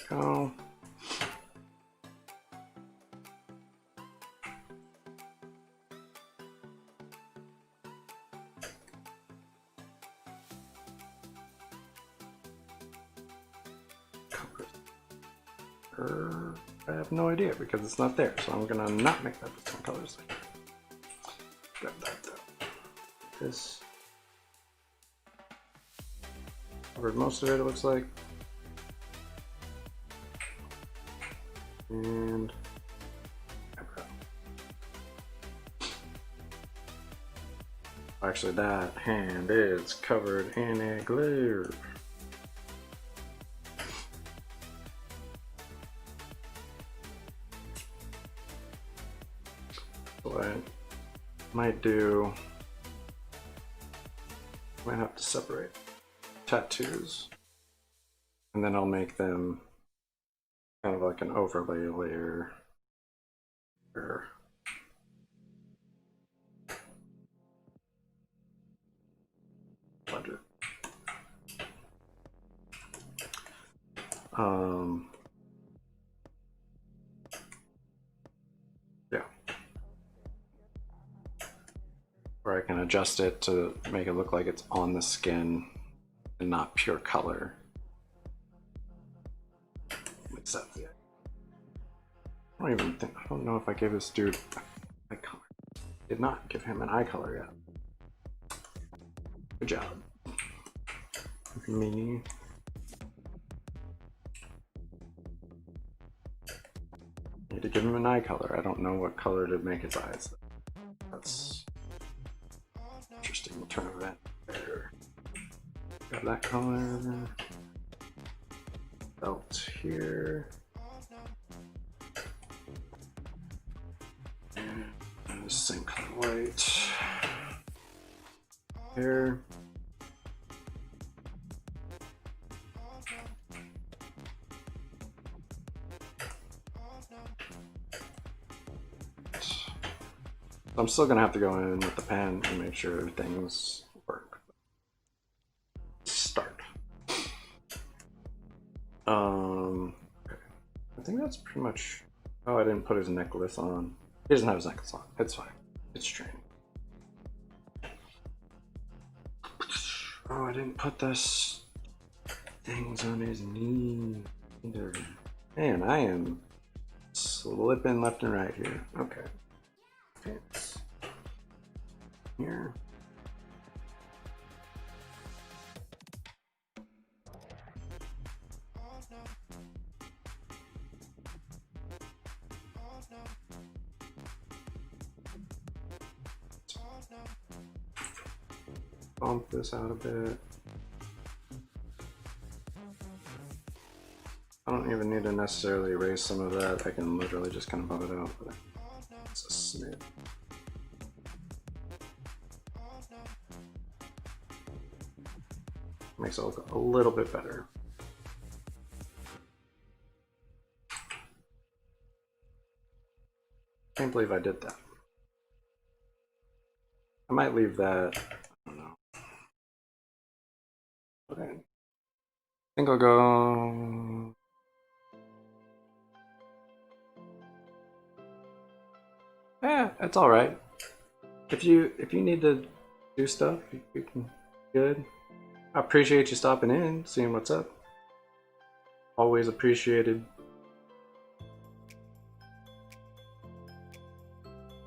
Go. I have no idea because it's not there, so I'm gonna not make that the same colors. Grab that though. This covered most of it, it looks like. And actually that hand is covered in a glue. What I might do, I might have to separate tattoos, and then I'll make them kind of like an overlay layer here. Budget. Yeah. Where I can adjust it to make it look like it's on the skin and not pure color. Except, yeah. I don't know if I gave this dude eye color. Did not give him an eye color yet. Good job. Me. Need to give him an eye color. I don't know what color to make his eyes. That's interesting. We'll turn that there. Got that color. Belt here. And the same color white. Here. I'm still gonna have to go in with the pen and make sure everything's work. Start. Okay. I think that's pretty much. Oh, I didn't put his necklace on. He doesn't have his necklace on. It's fine. It's training. Oh, I didn't put this things on his knee either. Man, I am slipping left and right here. Okay. Fits here. Bump this out a bit. I don't even need to necessarily erase some of that. I can literally just kind of bump it out. But it's a snip. Makes it look a little bit better. Can't believe I did that. I might leave that. I don't know. Okay. I think I'll go. Yeah, it's all right. If you need to do stuff, you can. Good. I appreciate you stopping in, seeing what's up. Always appreciated.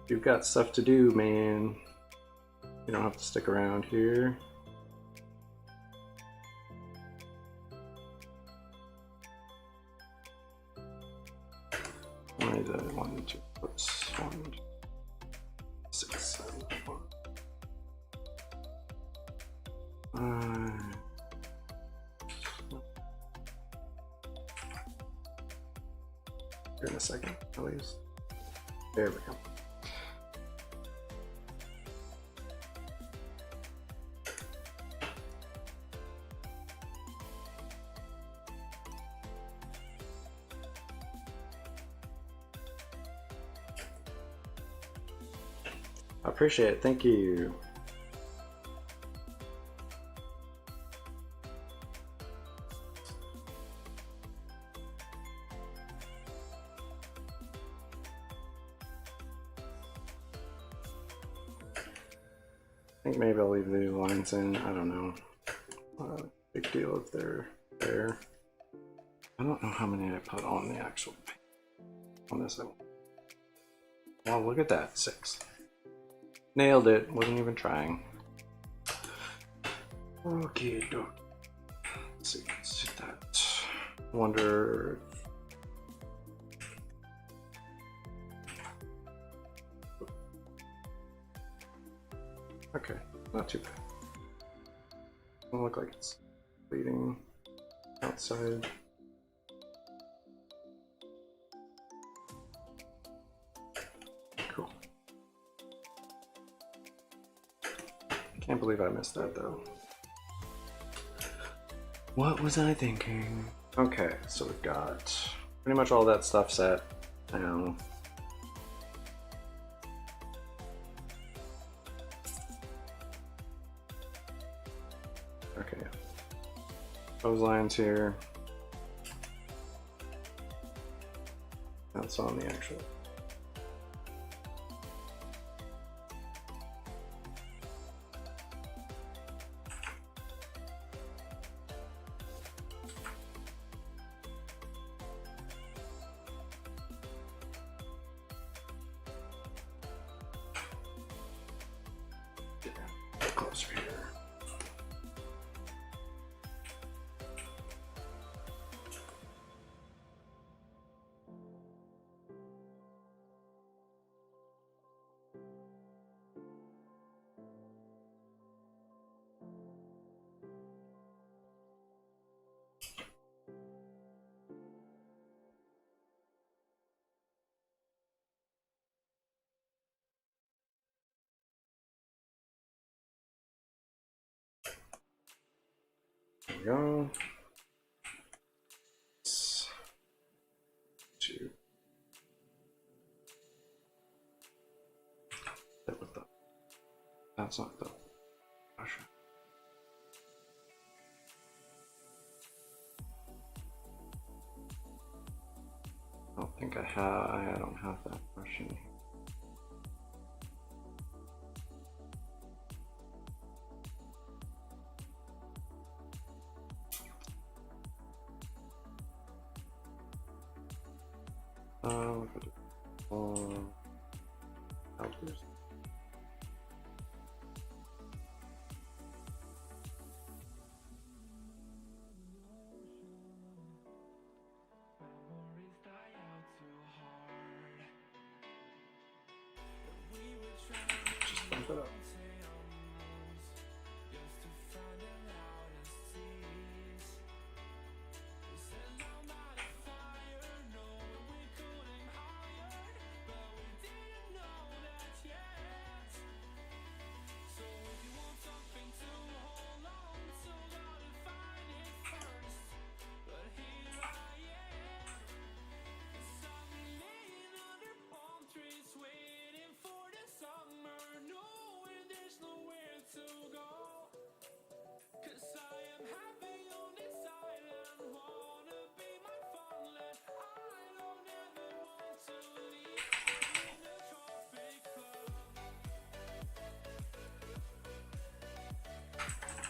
If you've got stuff to do, man, you don't have to stick around here. How many did I want to put? 1, 2, 6, 7, 1. Here in a second, at least. There we go. I appreciate it. Thank you. I think maybe I'll leave these lines in. I don't know. Big deal if they're there. I don't know how many I put on the actual on this one. Well, look at that, 6. Nailed it. Wasn't even trying. Okay, let's see. Let's hit that. Wonder. Okay, not too bad. Doesn't look like it's bleeding outside. Cool. Can't believe I missed that though. What was I thinking? Okay, so we've got pretty much all that stuff set now. Okay, those lines here. That's on the actual. Closer here. There we go. 2. That's not the brush. I don't think I don't have that brush in here. Outdoors. Just bump it up.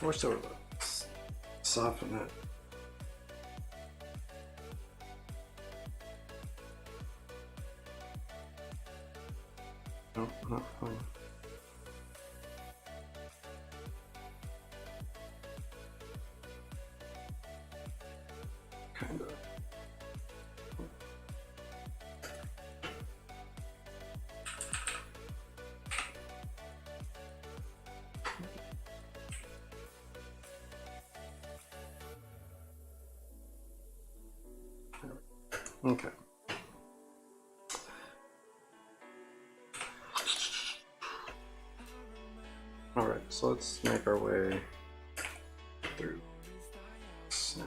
I wish there were soften it. No, not fun. Kind of. Okay. All right, so let's make our way through this now.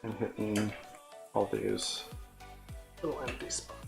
And hitting all these little empty spots.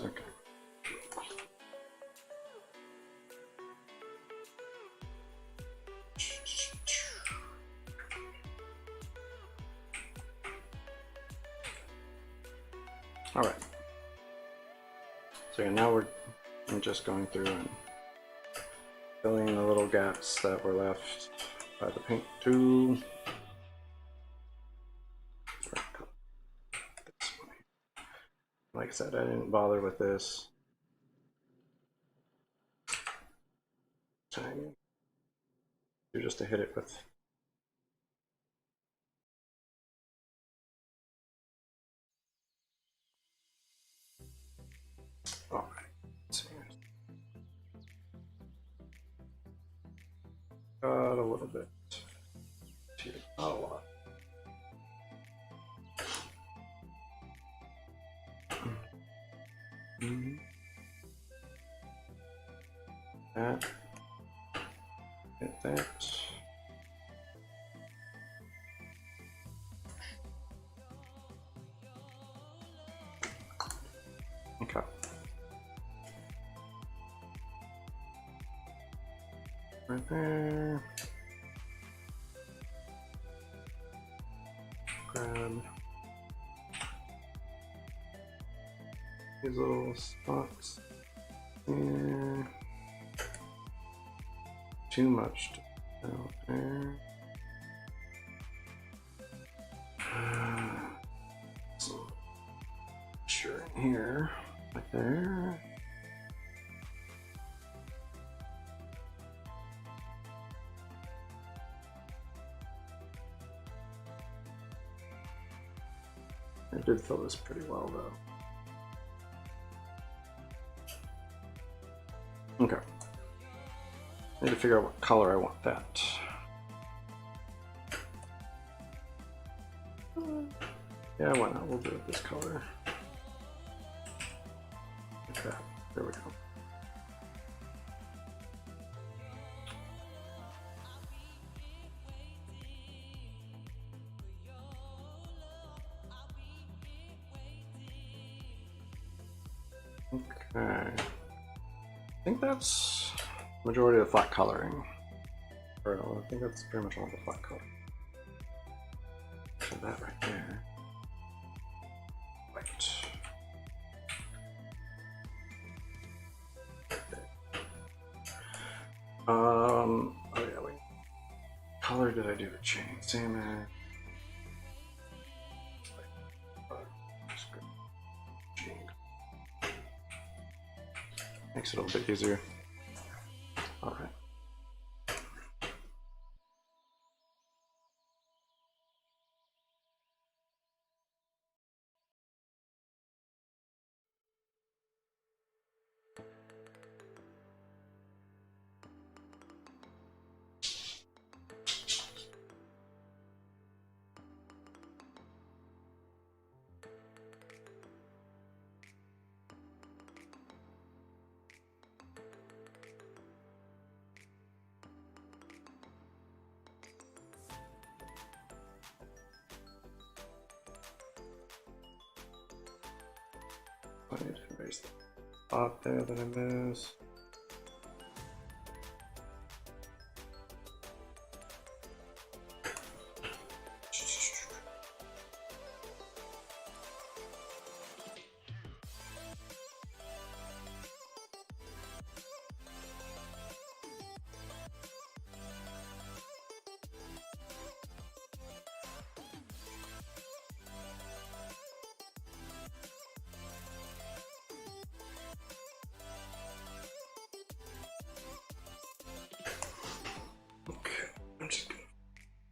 Okay. All right. So now I'm just going through and filling the little gaps that were left by the paint tube. Like I said, I didn't bother with this. Tiny. Just to hit it with. All right. So got a little bit. Not a lot. That. Hit that. Okay. Right there. Grab these little spots here. Too much out there. So sure in here, right there. I did fill this pretty well though. Okay. I need to figure out what color I want that. Yeah, why not? We'll do it this color. Okay, there we go. Okay. I think that's majority of the flat coloring. Or I think that's pretty much all the flat coloring. So that right there. White. Oh yeah, wait. Color did I do the chain? Salmon. Makes it a little bit easier. All right. I need to erase the spot there that I missed. Okay, I'm just gonna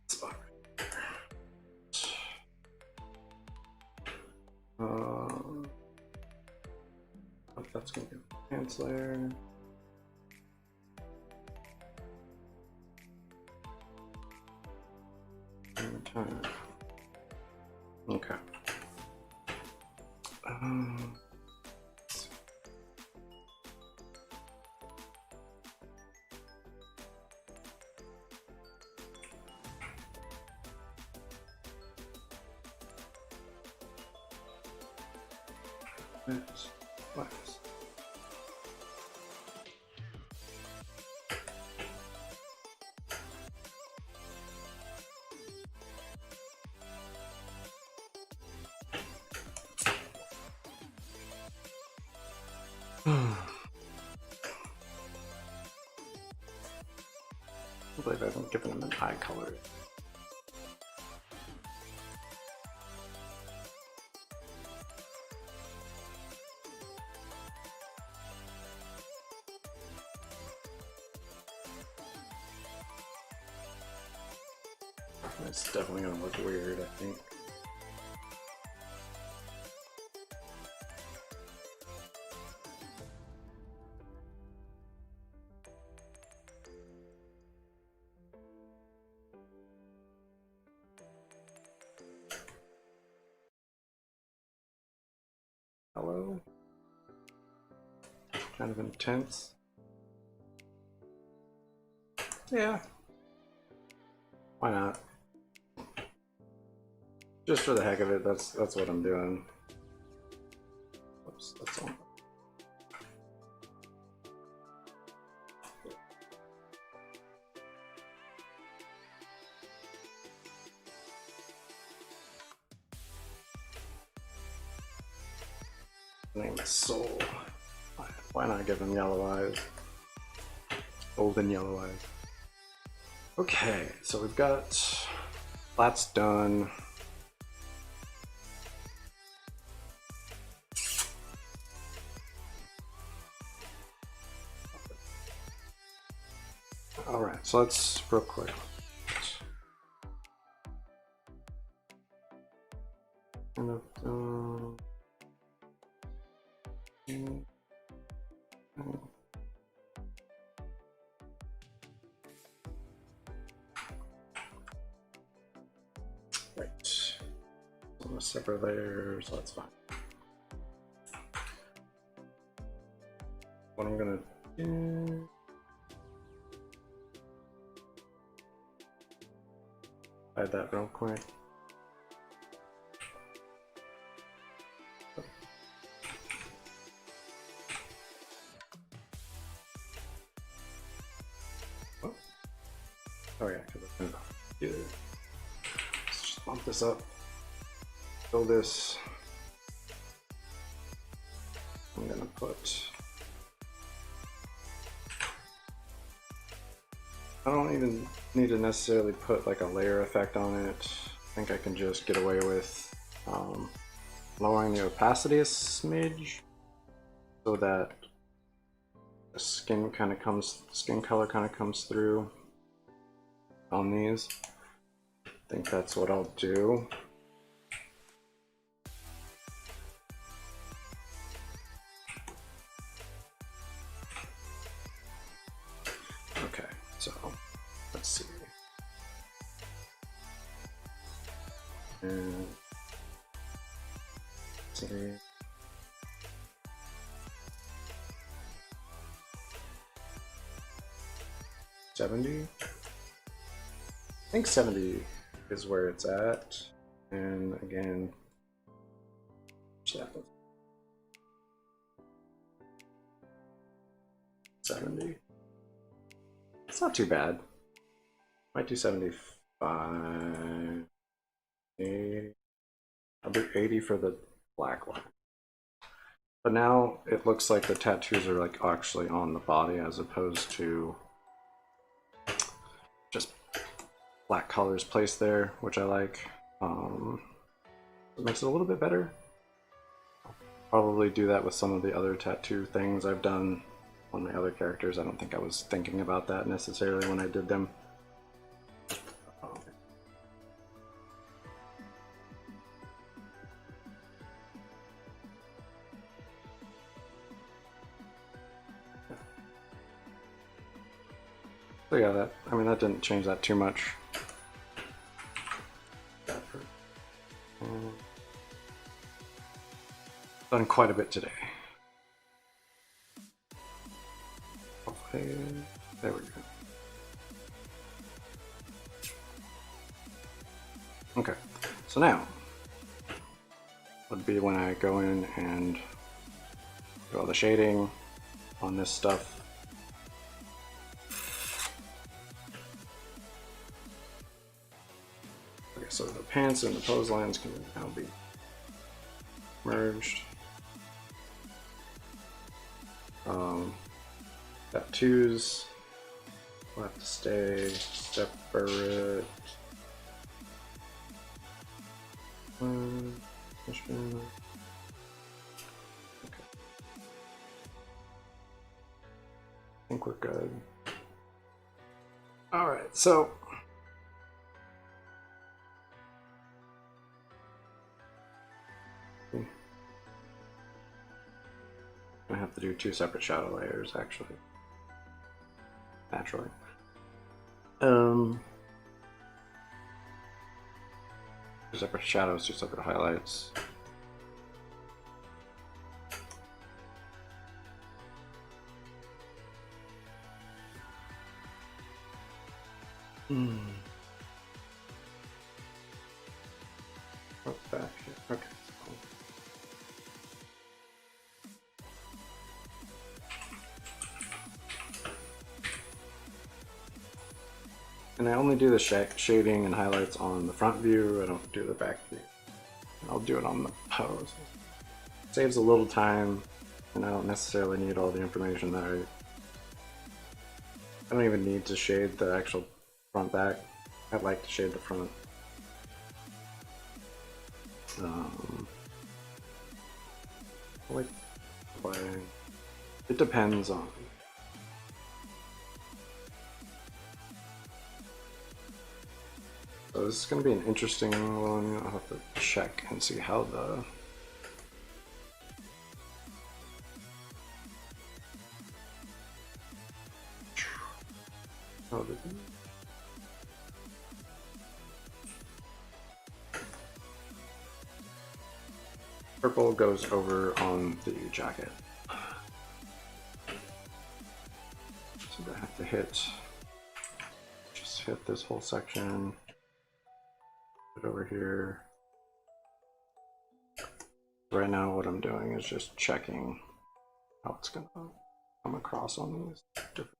spot right. That's gonna be a pants layer. Okay. Let's I believe I haven't given them an eye color. It's definitely gonna look weird, I think. Hello? Kind of intense. Yeah. Why not? Just for the heck of it, that's what I'm doing. Oops, that's all. Name is Soul. Why not give him yellow eyes? Golden yellow eyes. Okay, so we've got flats done. All right, so let's real quick. Kind of. Right. Separate layers, that's fine. What I'm gonna do. Hide that real quick. bump this up, fill this. I'm gonna put, I don't even need to necessarily put like a layer effect on it. I think I can just get away with lowering the opacity a smidge so that the skin color kind of comes through on these. I think that's what I'll do. Okay, so let's see. And let's see. 70. I think 70 is where it's at. And again, 70. It's not too bad. Might do 75. 80. I'll do 80 for the black one. But now it looks like the tattoos are like actually on the body as opposed to just black colors placed there, which I like. It makes it a little bit better. I'll probably do that with some of the other tattoo things I've done on my other characters. I don't think I was thinking about that necessarily when I did them. So yeah, that didn't change that too much. Done quite a bit today. Okay, there we go. Okay, so now would be when I go in and do all the shading on this stuff. Okay, so the pants and the pose lines can now be merged. Tattoos will have to stay separate. Okay. I think we're good. All right, so I have to do 2 separate shadow layers actually. Naturally. 2 separate shadows, 2 separate highlights. Oh, back here. Okay. And I only do the shading and highlights on the front view. I don't do the back view. I'll do it on the pose. It saves a little time, and I don't necessarily need all the information that I don't even need to shade the actual front back. I like to shade the front. It depends on. So this is going to be an interesting one. I'll have to check and see how the purple goes over on the jacket. So I have to just hit this whole section. Put it over here. Right now what I'm doing is just checking how it's gonna come across on these different.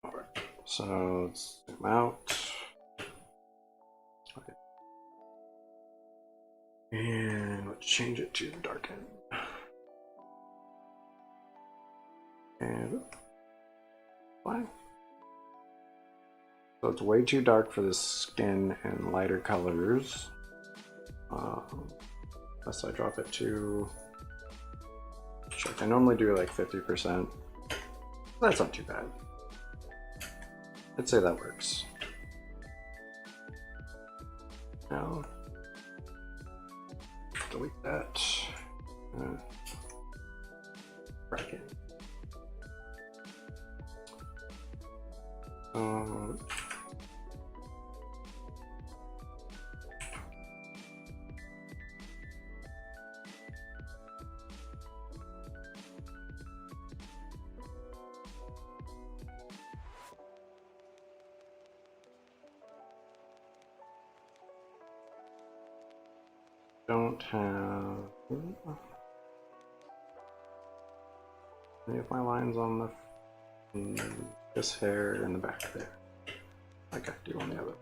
Alright, So let's zoom out. Okay. And let's change it to darken. And fine. So it's way too dark for the skin and lighter colors. Unless I drop it to, check, I normally do like 50%. That's not too bad. I'd say that works. Now, delete that. Bracket. Don't have any of my lines on this hair in the back there, like I do on the other.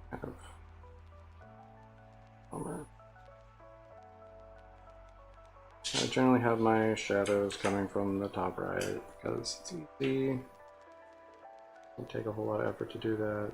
Kind of bummer. I generally have my shadows coming from the top right because it's easy. It doesn't take a whole lot of effort to do that.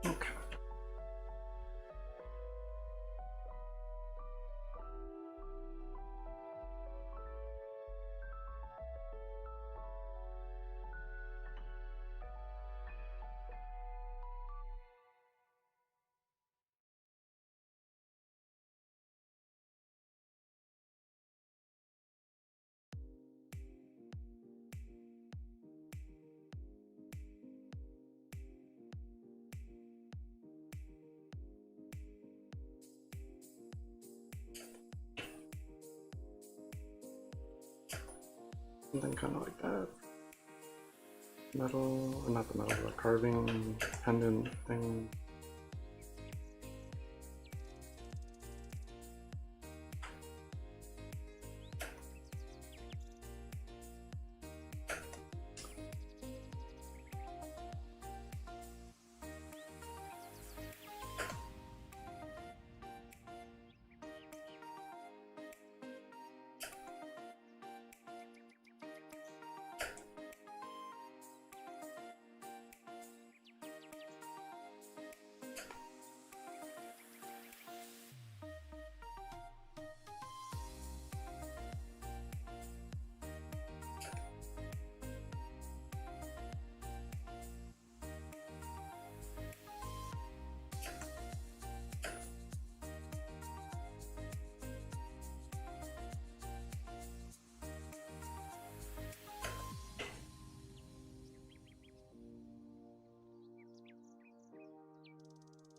Okay. Something kind of like that. Metal, not the metal, the carving pendant thing.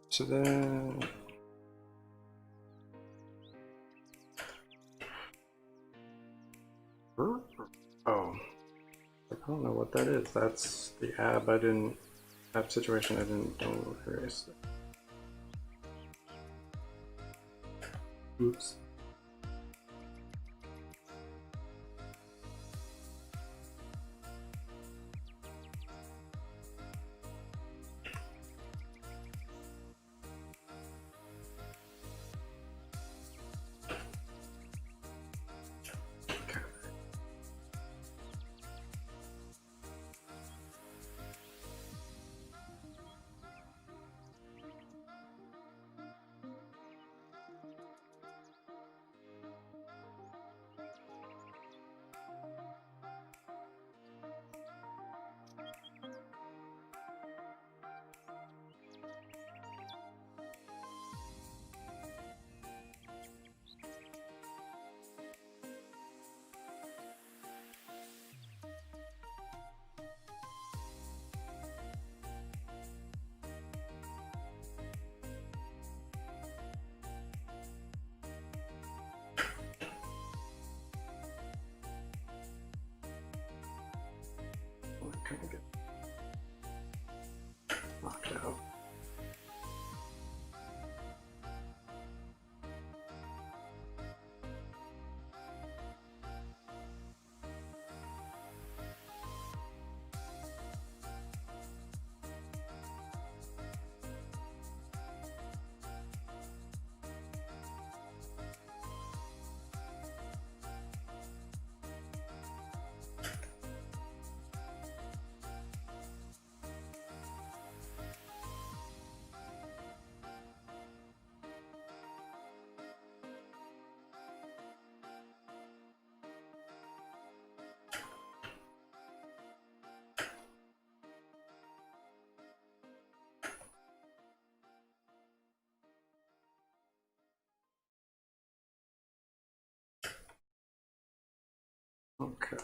So then Oh, I don't know what that is. That's the app situation I didn't know erase. Oops. Kind of get knocked out. Okay.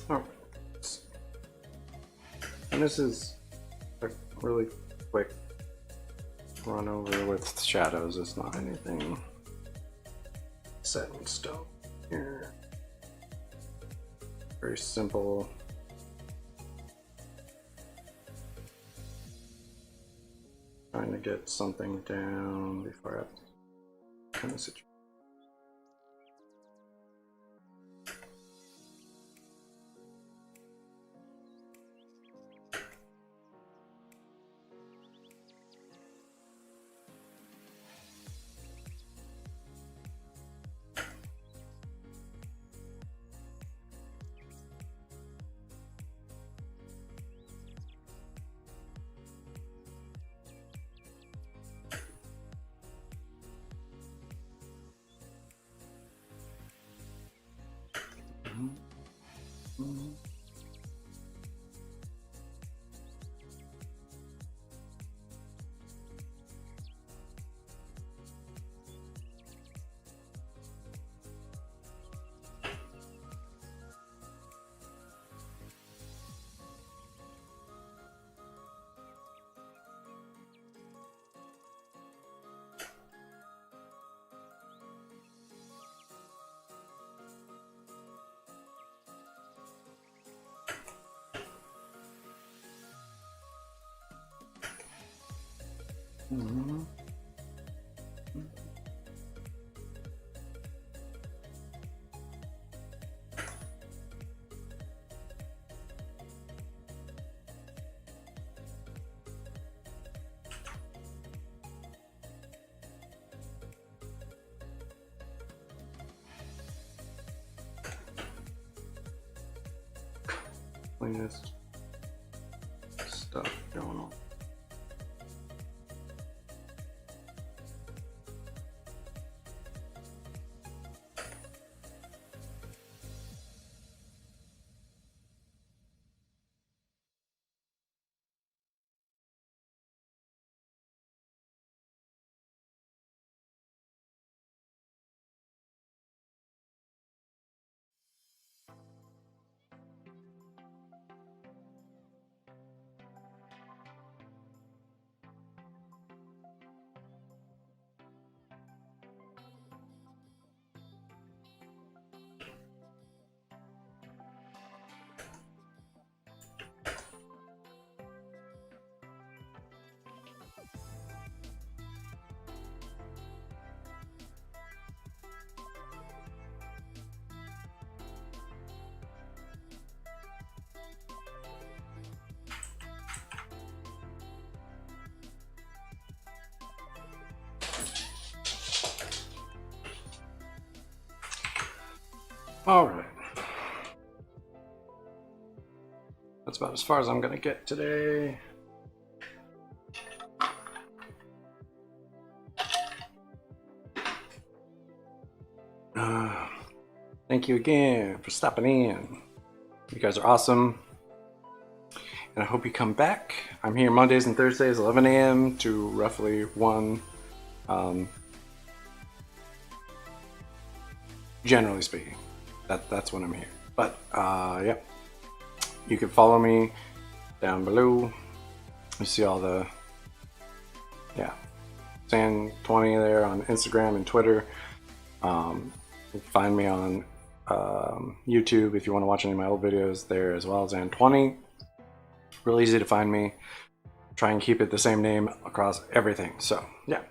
Oh, and this is a really quick run over with shadows. It's not anything set in stone here. Very simple. Trying to get something down before I kind of situation. Mm-hmm. Cleanest stuff going on. All right. That's about as far as I'm gonna get today. Thank you again for stopping in. You guys are awesome. And I hope you come back. I'm here Mondays and Thursdays, 11 a.m. to roughly 1. Generally speaking, that's when I'm here. But yeah, you can follow me down below. You see all the Zann20 there on Instagram and Twitter. You can find me on YouTube if you want to watch any of my old videos there as well. Zann20. Real easy to find me. Try and keep it the same name across everything. So yeah,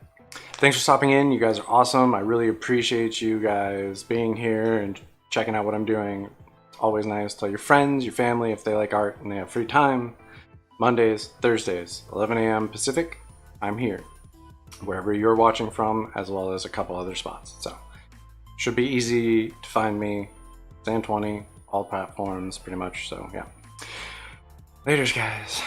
thanks for stopping in. You guys are awesome. I really appreciate you guys being here and checking out what I'm doing. It's always nice. Tell your friends, your family, if they like art and they have free time. Mondays, Thursdays, 11 a.m. Pacific. I'm here wherever you're watching from, as well as a couple other spots. So should be easy to find me. Zann20, all platforms pretty much. So yeah. Laters, guys.